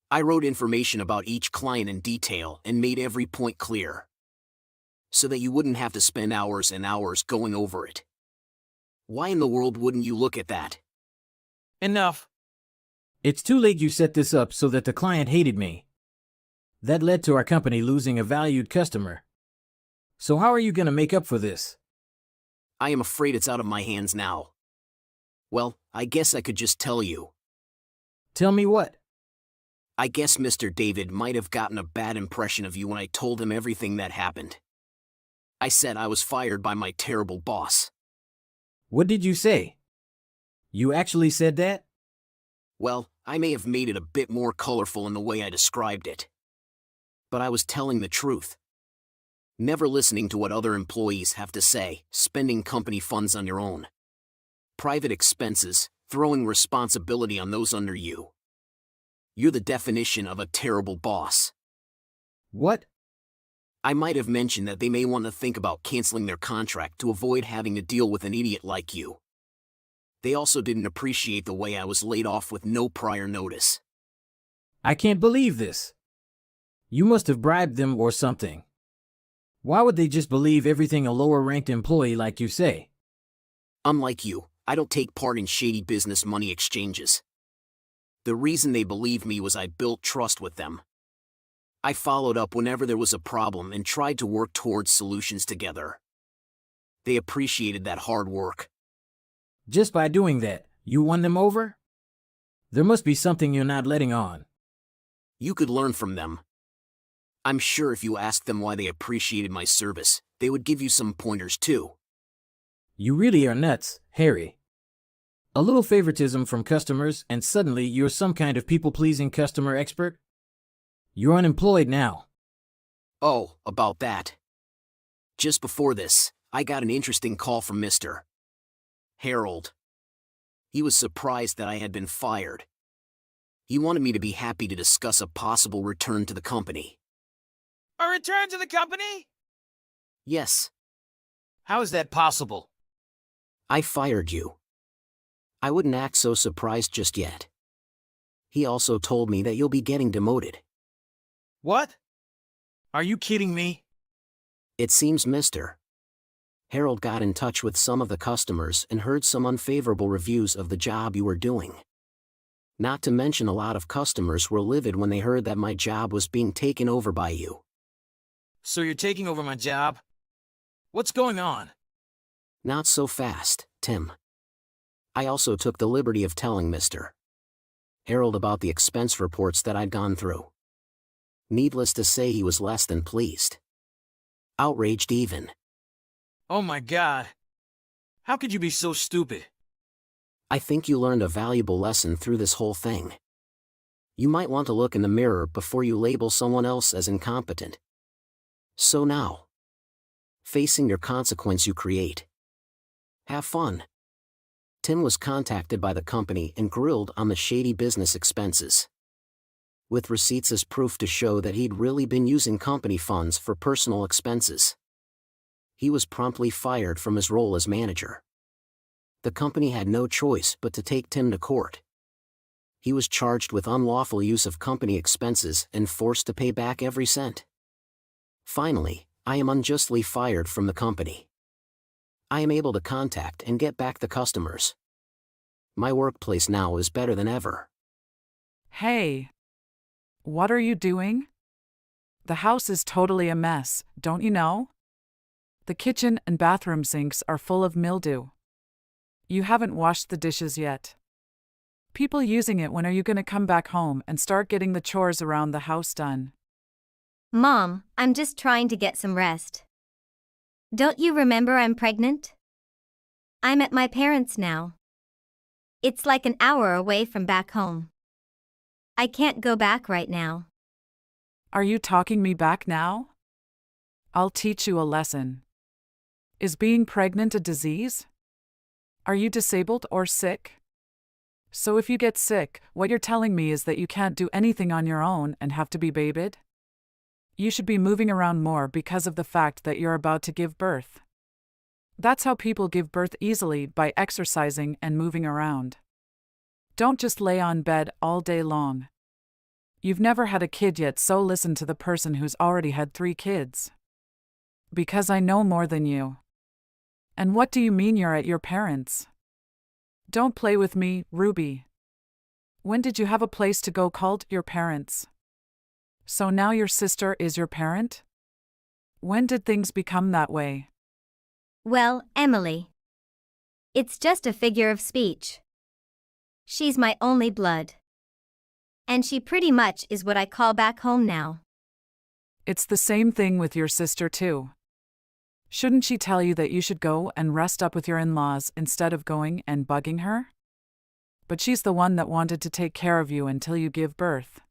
I wrote information about each client in detail and made every point clear. So that you wouldn't have to spend hours and hours going over it. Why in the world wouldn't you look at that? Enough. It's too late. You set this up so that the client hated me. That led to our company losing a valued customer. So how are you going to make up for this? I am afraid it's out of my hands now. Well, I guess I could just tell you. Tell me what? I guess Mr. David might have gotten a bad impression of you when I told him everything that happened. I said I was fired by my terrible boss. What did you say? You actually said that? Well, I may have made it a bit more colorful in the way I described it. But I was telling the truth. Never listening to what other employees have to say, spending company funds on your own. Private expenses, throwing responsibility on those under you. You're the definition of a terrible boss. What? I might have mentioned that they may want to think about canceling their contract to avoid having to deal with an idiot like you. They also didn't appreciate the way I was laid off with no prior notice. I can't believe this. You must have bribed them or something. Why would they just believe everything a lower-ranked employee like you say? Unlike you, I don't take part in shady business money exchanges. The reason they believed me was I built trust with them. I followed up whenever there was a problem and tried to work towards solutions together. They appreciated that hard work. Just by doing that, you won them over? There must be something you're not letting on. You could learn from them. I'm sure if you asked them why they appreciated my service, they would give you some pointers too. You really are nuts, Harry. A little favoritism from customers and suddenly you're some kind of people-pleasing customer expert? You're unemployed now. Oh, about that. Just before this, I got an interesting call from Mr. Harold. He was surprised that I had been fired. He wanted me to be happy to discuss a possible return to the company. A return to the company? Yes, How is that possible? I fired you. I wouldn't act so surprised just yet. He also told me that you'll be getting demoted. What? Are you kidding me? It seems Mr. Harold got in touch with some of the customers and heard some unfavorable reviews of the job you were doing. Not to mention a lot of customers were livid when they heard that my job was being taken over by you. So you're taking over my job? What's going on? Not so fast, Tim. I also took the liberty of telling Mr. Harold about the expense reports that I'd gone through. Needless to say, he was less than pleased. Outraged even. Oh my God. How could you be so stupid? I think you learned a valuable lesson through this whole thing. You might want to look in the mirror before you label someone else as incompetent. So now, facing your consequence you create. Have fun. Tim was contacted by the company and grilled on the shady business expenses. With receipts as proof to show that he'd really been using company funds for personal expenses. He was promptly fired from his role as manager. The company had no choice but to take Tim to court. He was charged with unlawful use of company expenses and forced to pay back every cent. Finally, I am unjustly fired from the company. I am able to contact and get back the customers. My workplace now is better than ever. Hey. What are you doing? The house is totally a mess, don't you know? The kitchen and bathroom sinks are full of mildew. You haven't washed the dishes yet. People using it, when are you going to come back home and start getting the chores around the house done? Mom, I'm just trying to get some rest. Don't you remember I'm pregnant? I'm at my parents' now. It's like an hour away from back home. I can't go back right now. Are you talking me back now? I'll teach you a lesson. Is being pregnant a disease? Are you disabled or sick? So if you get sick, what you're telling me is that you can't do anything on your own and have to be babied? You should be moving around more because of the fact that you're about to give birth. That's how people give birth easily, by exercising and moving around. Don't just lay on bed all day long. You've never had a kid yet, so listen to the person who's already had 3 kids. Because I know more than you. And what do you mean you're at your parents'? Don't play with me, Ruby. When did you have a place to go called your parents'? So now your sister is your parent? When did things become that way? Well, Emily. It's just a figure of speech. She's my only blood. And she pretty much is what I call back home now. It's the same thing with your sister, too. Shouldn't she tell you that you should go and rest up with your in-laws instead of going and bugging her? But she's the one that wanted to take care of you until you give birth.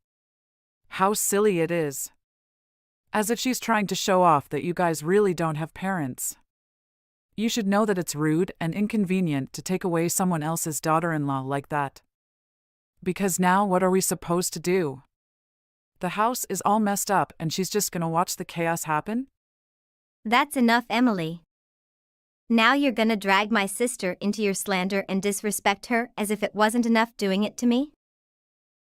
How silly it is. As if she's trying to show off that you guys really don't have parents. You should know that it's rude and inconvenient to take away someone else's daughter-in-law like that. Because now what are we supposed to do? The house is all messed up and she's just gonna watch the chaos happen? That's enough, Emily. Now you're gonna drag my sister into your slander and disrespect her as if it wasn't enough doing it to me?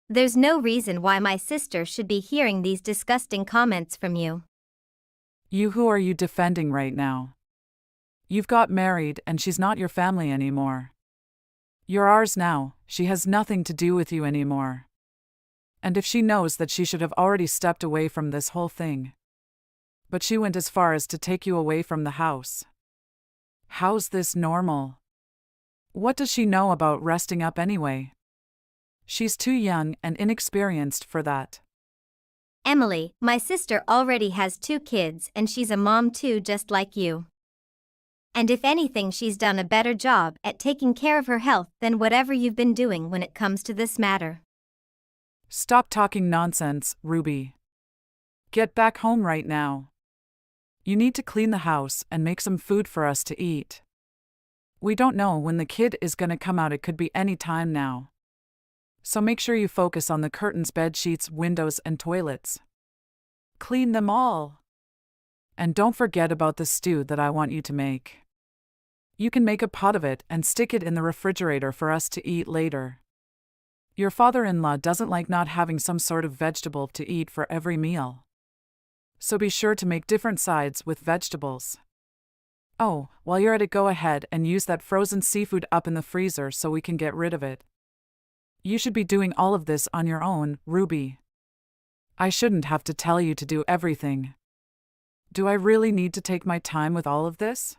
There's no reason why my sister should be hearing these disgusting comments from you. Who are you defending right now? You've got married and she's not your family anymore. You're ours now, she has nothing to do with you anymore. And if she knows that she should have already stepped away from this whole thing. But she went as far as to take you away from the house. How's this normal? What does she know about resting up anyway? She's too young and inexperienced for that. Emily, my sister already has 2 kids and she's a mom too, just like you. And if anything, she's done a better job at taking care of her health than whatever you've been doing when it comes to this matter. Stop talking nonsense, Ruby. Get back home right now. You need to clean the house and make some food for us to eat. We don't know when the kid is gonna come out, it could be any time now. So make sure you focus on the curtains, bed sheets, windows, and toilets. Clean them all. And don't forget about the stew that I want you to make. You can make a pot of it and stick it in the refrigerator for us to eat later. Your father-in-law doesn't like not having some sort of vegetable to eat for every meal. So be sure to make different sides with vegetables. Oh, while you're at it, go ahead and use that frozen seafood up in the freezer so we can get rid of it. You should be doing all of this on your own, Ruby. I shouldn't have to tell you to do everything. Do I really need to take my time with all of this?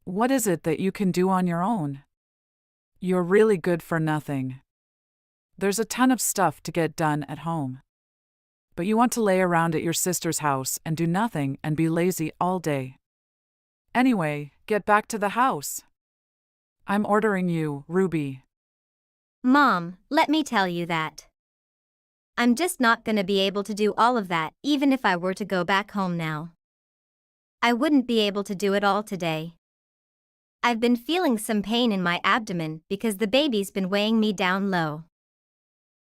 What is it that you can do on your own? You're really good for nothing. There's a ton of stuff to get done at home. But you want to lay around at your sister's house and do nothing and be lazy all day. Anyway, get back to the house. I'm ordering you, Ruby. Mom, let me tell you that. I'm just not gonna be able to do all of that, even if I were to go back home now. I wouldn't be able to do it all today. I've been feeling some pain in my abdomen because the baby's been weighing me down low.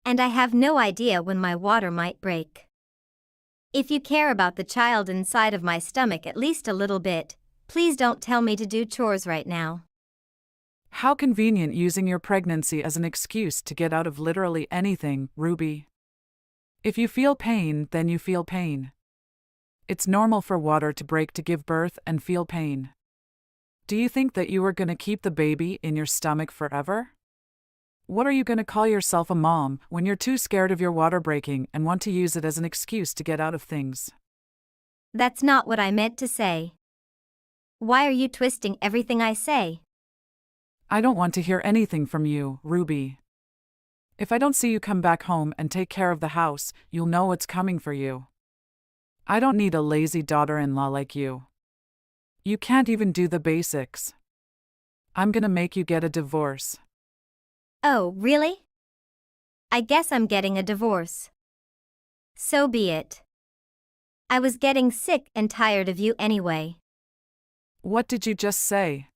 And I have no idea when my water might break. If you care about the child inside of my stomach at least a little bit, please don't tell me to do chores right now. How convenient using your pregnancy as an excuse to get out of literally anything, Ruby. If you feel pain, then you feel pain. It's normal for water to break to give birth and feel pain. Do you think that you are going to keep the baby in your stomach forever? What are you going to call yourself a mom when you're too scared of your water breaking and want to use it as an excuse to get out of things? That's not what I meant to say. Why are you twisting everything I say? I don't want to hear anything from you, Ruby. If I don't see you come back home and take care of the house, you'll know what's coming for you. I don't need a lazy daughter-in-law like you. You can't even do the basics. I'm gonna make you get a divorce. Oh, really? I guess I'm getting a divorce. So be it. I was getting sick and tired of you anyway. What did you just say?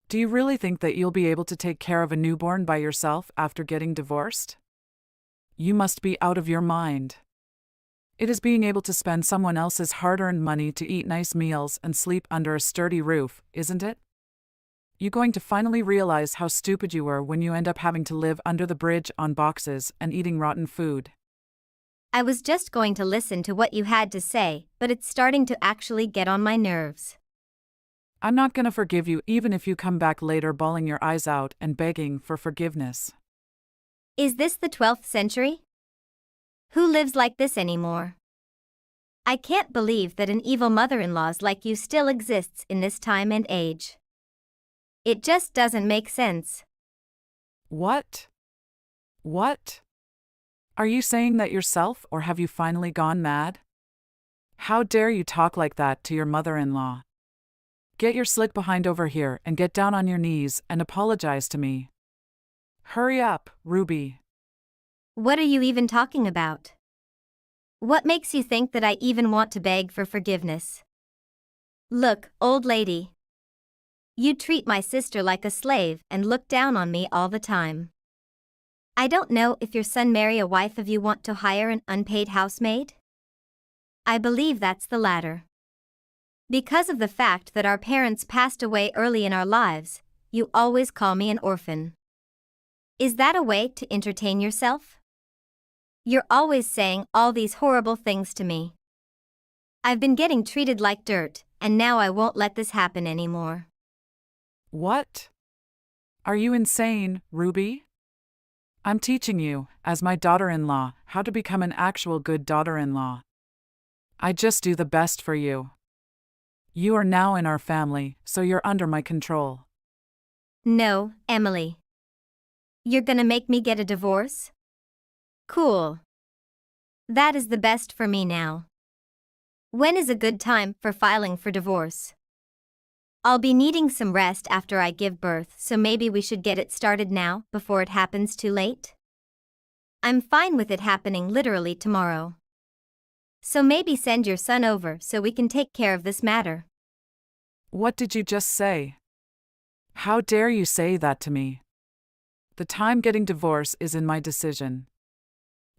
Do you really think that you'll be able to take care of a newborn by yourself after getting divorced? You must be out of your mind. It is being able to spend someone else's hard-earned money to eat nice meals and sleep under a sturdy roof, isn't it? You going to finally realize how stupid you were when you end up having to live under the bridge on boxes and eating rotten food. I was just going to listen to what you had to say, but it's starting to actually get on my nerves. I'm not gonna forgive you even if you come back later bawling your eyes out and begging for forgiveness. Is this the 12th century? Who lives like this anymore? I can't believe that an evil mother-in-law like you still exists in this time and age. It just doesn't make sense. What? What? Are you saying that yourself, or have you finally gone mad? How dare you talk like that to your mother-in-law? Get your slick behind over here and get down on your knees and apologize to me. Hurry up, Ruby. What are you even talking about? What makes you think that I even want to beg for forgiveness? Look, old lady. You treat my sister like a slave and look down on me all the time. I don't know if your son marry a wife if you want to hire an unpaid housemaid? I believe that's the latter. Because of the fact that our parents passed away early in our lives, you always call me an orphan. Is that a way to entertain yourself? You're always saying all these horrible things to me. I've been getting treated like dirt, and now I won't let this happen anymore. What? Are you insane, Ruby? I'm teaching you, as my daughter-in-law, how to become an actual good daughter-in-law. I just do the best for you. You are now in our family, so you're under my control. No, Emily. You're gonna make me get a divorce? Cool. That is the best for me now. When is a good time for filing for divorce? I'll be needing some rest after I give birth, so maybe we should get it started now before it happens too late? I'm fine with it happening literally tomorrow. So maybe send your son over so we can take care of this matter. What did you just say? How dare you say that to me? The time getting divorced is in my decision.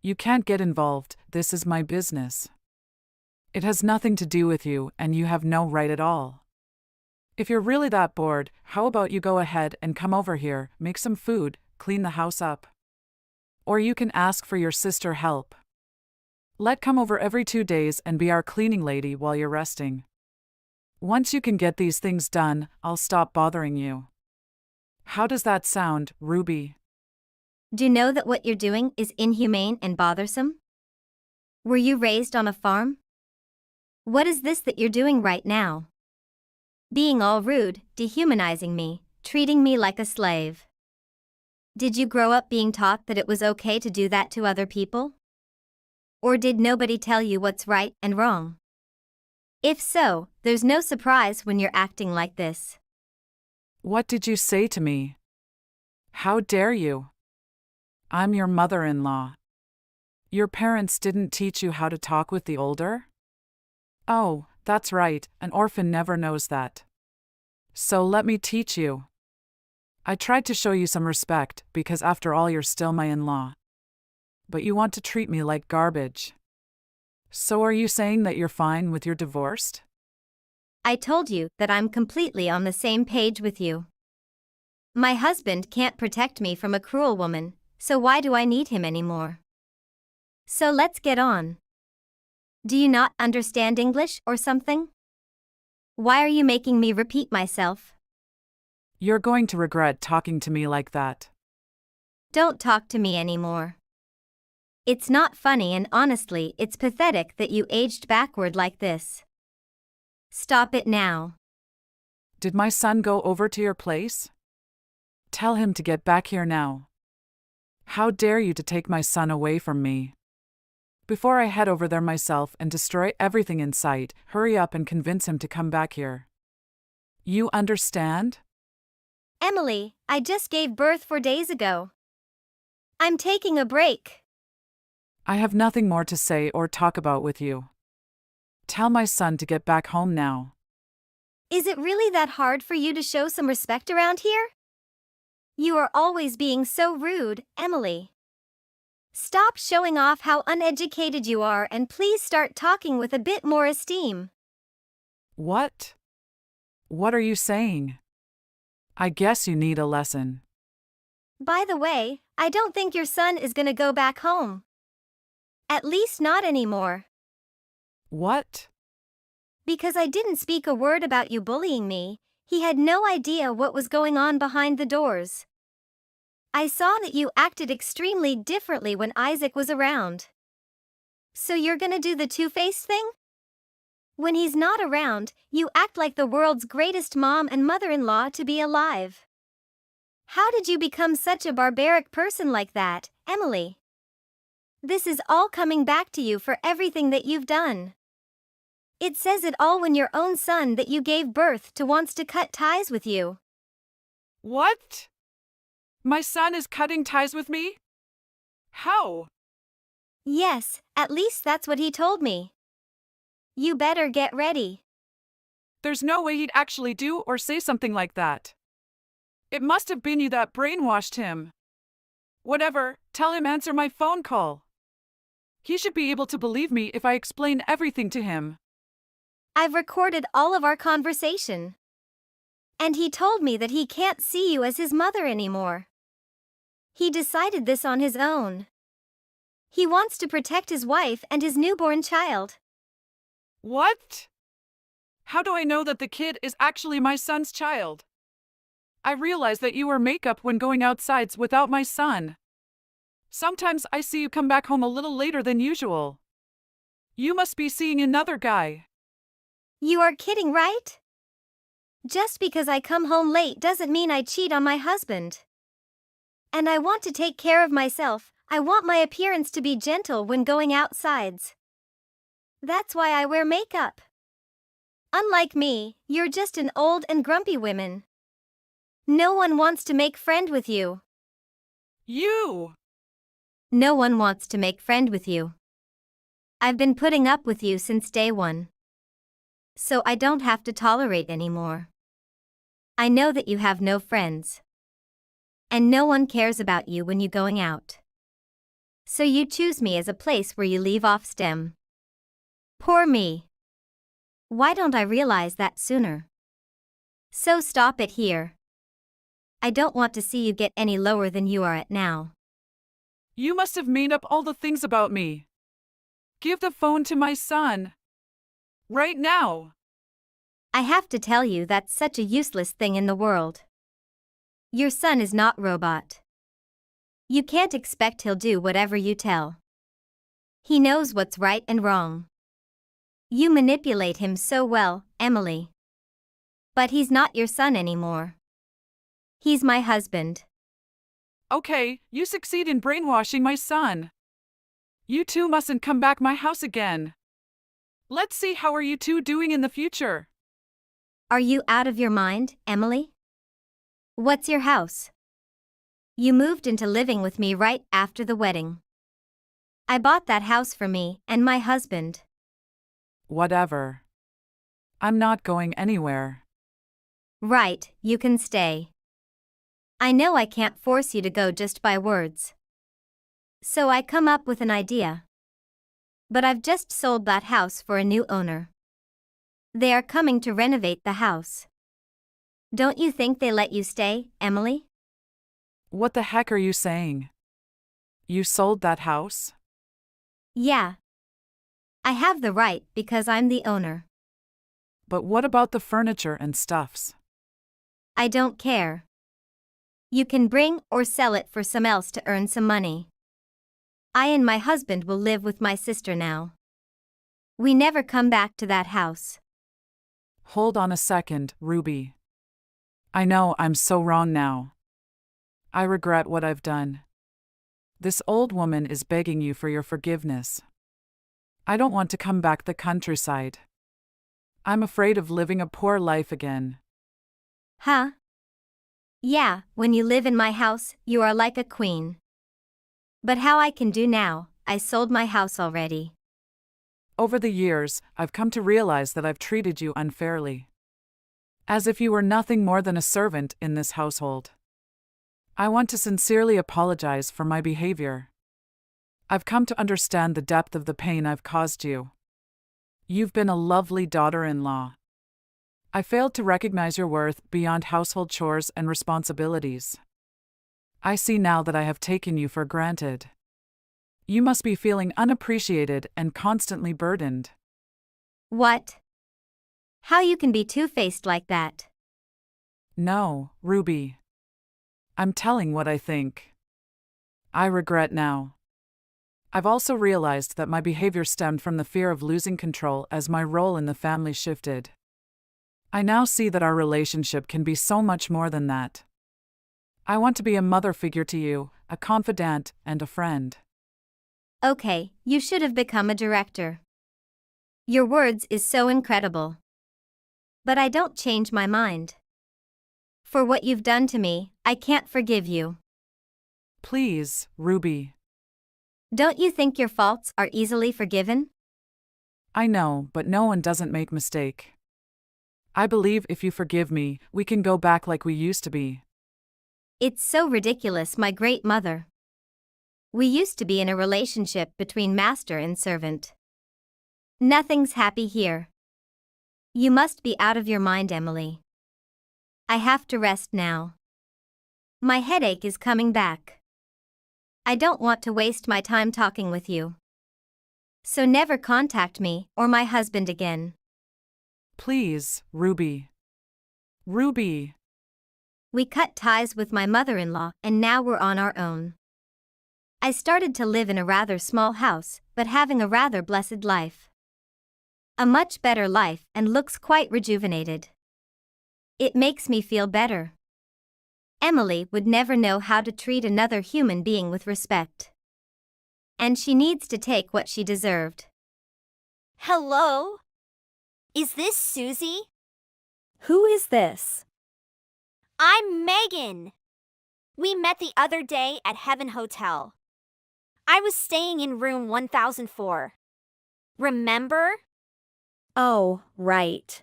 You can't get involved, this is my business. It has nothing to do with you, and you have no right at all. If you're really that bored, how about you go ahead and come over here, make some food, clean the house up. Or you can ask for your sister help. Let come over every 2 days and be our cleaning lady while you're resting. Once you can get these things done, I'll stop bothering you. How does that sound, Ruby? Do you know that what you're doing is inhumane and bothersome? Were you raised on a farm? What is this that you're doing right now? Being all rude, dehumanizing me, treating me like a slave. Did you grow up being taught that it was okay to do that to other people? Or did nobody tell you what's right and wrong? If so, there's no surprise when you're acting like this. What did you say to me? How dare you? I'm your mother-in-law. Your parents didn't teach you how to talk with the older? Oh, that's right, an orphan never knows that. So let me teach you. I tried to show you some respect, because after all you're still my in-law. But you want to treat me like garbage. So are you saying that you're fine with your divorce? I told you that I'm completely on the same page with you. My husband can't protect me from a cruel woman, so why do I need him anymore? So let's get on. Do you not understand English or something? Why are you making me repeat myself? You're going to regret talking to me like that. Don't talk to me anymore. It's not funny, and honestly, it's pathetic that you aged backward like this. Stop it now. Did my son go over to your place? Tell him to get back here now. How dare you to take my son away from me? Before I head over there myself and destroy everything in sight, hurry up and convince him to come back here. You understand? Emily, I just gave birth 4 days ago. I'm taking a break. I have nothing more to say or talk about with you. Tell my son to get back home now. Is it really that hard for you to show some respect around here? You are always being so rude, Emily. Stop showing off how uneducated you are and please start talking with a bit more esteem. What? What are you saying? I guess you need a lesson. By the way, I don't think your son is gonna go back home. At least not anymore. What? Because I didn't speak a word about you bullying me, he had no idea what was going on behind the doors. I saw that you acted extremely differently when Isaac was around. So you're gonna do the two-faced thing? When he's not around, you act like the world's greatest mom and mother-in-law to be alive. How did you become such a barbaric person like that, Emily? This is all coming back to you for everything that you've done. It says it all when your own son that you gave birth to wants to cut ties with you. What? My son is cutting ties with me? How? Yes, at least that's what he told me. You better get ready. There's no way he'd actually do or say something like that. It must have been you that brainwashed him. Whatever, tell him answer my phone call. He should be able to believe me if I explain everything to him. I've recorded all of our conversation. And he told me that he can't see you as his mother anymore. He decided this on his own. He wants to protect his wife and his newborn child. What? How do I know that the kid is actually my son's child? I realize that you wear makeup when going outside without my son. Sometimes I see you come back home a little later than usual. You must be seeing another guy. You are kidding, right? Just because I come home late doesn't mean I cheat on my husband. And I want to take care of myself. I want my appearance to be gentle when going outsides. That's why I wear makeup. Unlike me, you're just an old and grumpy woman. No one wants to make friend with you. You! No one wants to make friend with you. I've been putting up with you since day one. So I don't have to tolerate anymore. I know that you have no friends. And no one cares about you when you're going out. So you choose me as a place where you leave off STEM. Poor me. Why don't I realize that sooner? So stop it here. I don't want to see you get any lower than you are at now. You must have made up all the things about me. Give the phone to my son. Right now. I have to tell you that's such a useless thing in the world. Your son is not robot. You can't expect he'll do whatever you tell. He knows what's right and wrong. You manipulate him so well, Emily. But he's not your son anymore. He's my husband. Okay, you succeed in brainwashing my son. You two mustn't come back my house again. Let's see how are you two doing in the future. Are you out of your mind, Emily? What's your house? You moved into living with me right after the wedding. I bought that house for me and my husband. Whatever. I'm not going anywhere. Right, you can stay. I know I can't force you to go just by words. So I come up with an idea. But I've just sold that house for a new owner. They are coming to renovate the house. Don't you think they let you stay, Emily? What the heck are you saying? You sold that house? Yeah. I have the right because I'm the owner. But what about the furniture and stuffs? I don't care. You can bring or sell it for some else to earn some money. I and my husband will live with my sister now. We never come back to that house. Hold on a second, Ruby. I know I'm so wrong now. I regret what I've done. This old woman is begging you for your forgiveness. I don't want to come back the countryside. I'm afraid of living a poor life again. Huh? Yeah, when you live in my house, you are like a queen. But how I can do now, I sold my house already. Over the years, I've come to realize that I've treated you unfairly. As if you were nothing more than a servant in this household. I want to sincerely apologize for my behavior. I've come to understand the depth of the pain I've caused you. You've been a lovely daughter-in-law. I failed to recognize your worth beyond household chores and responsibilities. I see now that I have taken you for granted. You must be feeling unappreciated and constantly burdened. What? How you can be two-faced like that? No, Ruby. I'm telling what I think. I regret now. I've also realized that my behavior stemmed from the fear of losing control as my role in the family shifted. I now see that our relationship can be so much more than that. I want to be a mother figure to you, a confidant, and a friend. Okay, you should have become a director. Your words is so incredible. But I don't change my mind. For what you've done to me, I can't forgive you. Please, Ruby. Don't you think your faults are easily forgiven? I know, but no one doesn't make mistake. I believe if you forgive me, we can go back like we used to be. It's so ridiculous, my great mother. We used to be in a relationship between master and servant. Nothing's happy here. You must be out of your mind, Emily. I have to rest now. My headache is coming back. I don't want to waste my time talking with you. So never contact me or my husband again. Please, Ruby. Ruby. We cut ties with my mother-in-law and now we're on our own. I started to live in a rather small house, but having a rather blessed life. A much better life and looks quite rejuvenated. It makes me feel better. Emily would never know how to treat another human being with respect. And she needs to take what she deserved. Hello? Is this Susie? Who is this? I'm Megan. We met the other day at Heaven Hotel. I was staying in room 1004. Remember? Oh, right.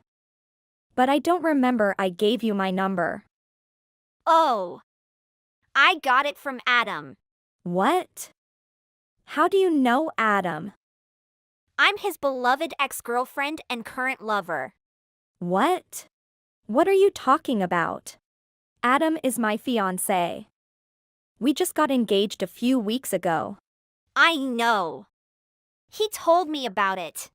But I don't remember I gave you my number. Oh. I got it from Adam. What? How do you know Adam? I'm his beloved ex-girlfriend and current lover. What? What are you talking about? Adam is my fiancé. We just got engaged a few weeks ago. I know. He told me about it.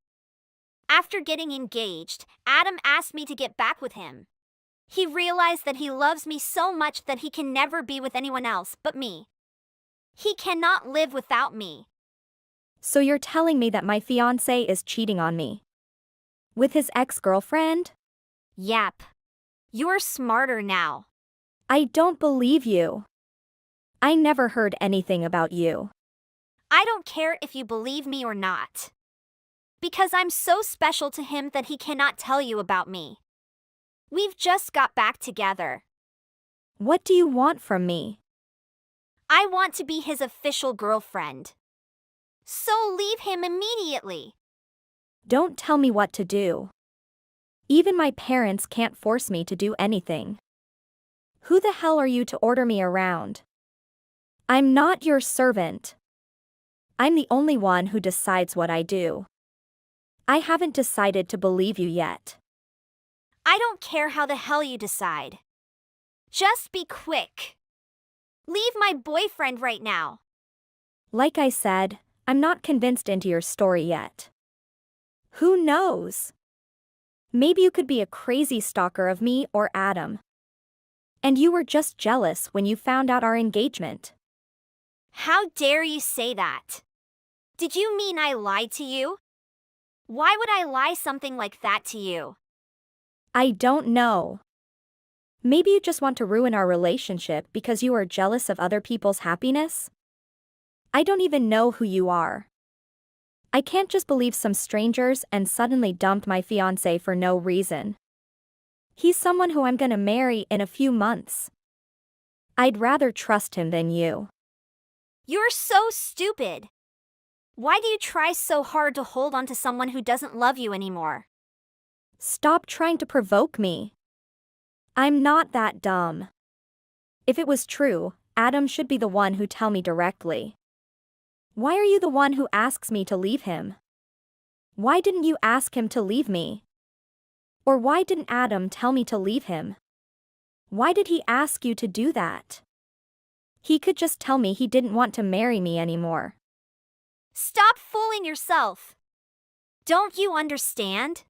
After getting engaged, Adam asked me to get back with him. He realized that he loves me so much that he can never be with anyone else but me. He cannot live without me. So you're telling me that my fiancé is cheating on me? With his ex-girlfriend? Yep. You're smarter now. I don't believe you. I never heard anything about you. I don't care if you believe me or not. Because I'm so special to him that he cannot tell you about me. We've just got back together. What do you want from me? I want to be his official girlfriend. So leave him immediately. Don't tell me what to do. Even my parents can't force me to do anything. Who the hell are you to order me around? I'm not your servant. I'm the only one who decides what I do. I haven't decided to believe you yet. I don't care how the hell you decide. Just be quick. Leave my boyfriend right now. Like I said, I'm not convinced into your story yet. Who knows? Maybe you could be a crazy stalker of me or Adam. And you were just jealous when you found out our engagement. How dare you say that? Did you mean I lied to you? Why would I lie something like that to you? I don't know. Maybe you just want to ruin our relationship because you are jealous of other people's happiness? I don't even know who you are. I can't just believe some strangers and suddenly dumped my fiancé for no reason. He's someone who I'm gonna marry in a few months. I'd rather trust him than you. You're so stupid. Why do you try so hard to hold on to someone who doesn't love you anymore? Stop trying to provoke me. I'm not that dumb. If it was true, Adam should be the one who tell me directly. Why are you the one who asks me to leave him? Why didn't you ask him to leave me? Or why didn't Adam tell me to leave him? Why did he ask you to do that? He could just tell me he didn't want to marry me anymore. Stop fooling yourself. Don't you understand?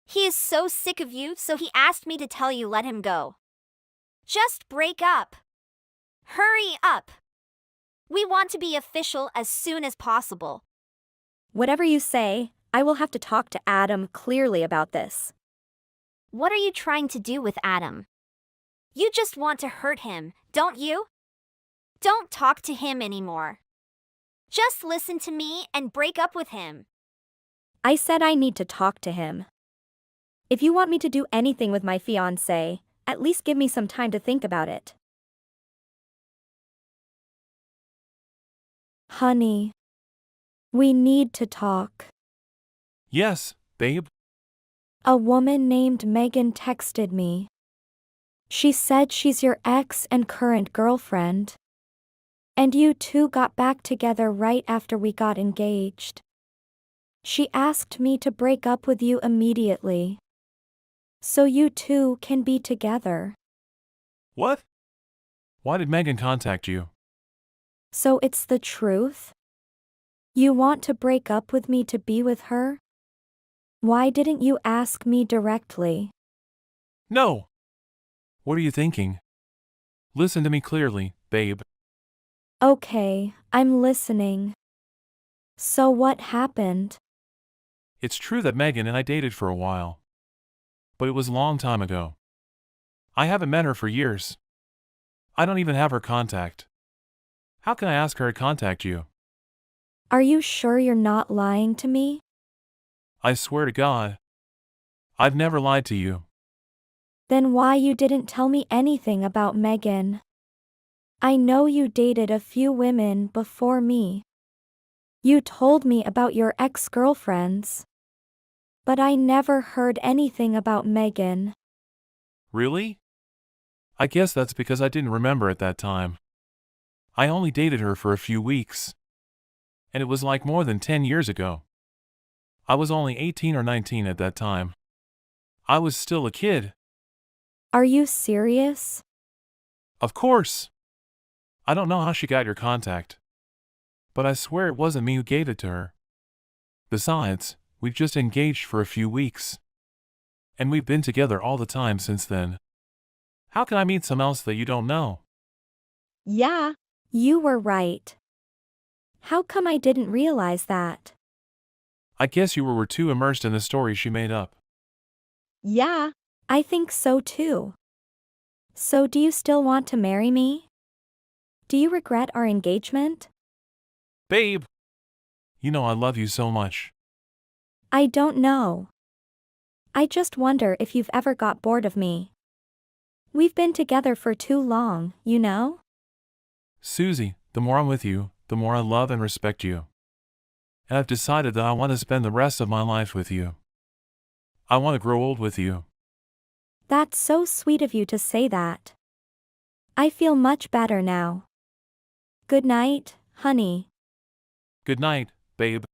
He is so sick of you, so he asked me to tell you let him go. Just break up. Hurry up. We want to be official as soon as possible. Whatever you say, I will have to talk to Adam clearly about this. What are you trying to do with Adam? You just want to hurt him, don't you? Don't talk to him anymore. Just listen to me and break up with him. I said I need to talk to him. If you want me to do anything with my fiancé, at least give me some time to think about it. Honey, we need to talk. Yes, babe. A woman named Megan texted me. She said she's your ex and current girlfriend. And you two got back together right after we got engaged. She asked me to break up with you immediately, so you two can be together. What? Why did Megan contact you? So it's the truth? You want to break up with me to be with her? Why didn't you ask me directly? No. What are you thinking? Listen to me clearly, babe. Okay, I'm listening. So what happened? It's true that Megan and I dated for a while. But it was a long time ago. I haven't met her for years. I don't even have her contact. How can I ask her to contact you? Are you sure you're not lying to me? I swear to God. I've never lied to you. Then why you didn't tell me anything about Megan? I know you dated a few women before me. You told me about your ex-girlfriends. But I never heard anything about Megan. Really? I guess that's because I didn't remember at that time. I only dated her for a few weeks. And it was like more than 10 years ago. I was only 18 or 19 at that time. I was still a kid. Are you serious? Of course. I don't know how she got your contact. But I swear it wasn't me who gave it to her. Besides, we've just engaged for a few weeks. And we've been together all the time since then. How can I meet someone else that you don't know? Yeah, you were right. How come I didn't realize that? I guess you were too immersed in the story she made up. Yeah, I think so too. So do you still want to marry me? Do you regret our engagement? Babe! You know I love you so much. I don't know. I just wonder if you've ever got bored of me. We've been together for too long, you know? Susie, the more I'm with you, the more I love and respect you. And I've decided that I want to spend the rest of my life with you. I want to grow old with you. That's so sweet of you to say that. I feel much better now. Good night, honey. Good night, babe.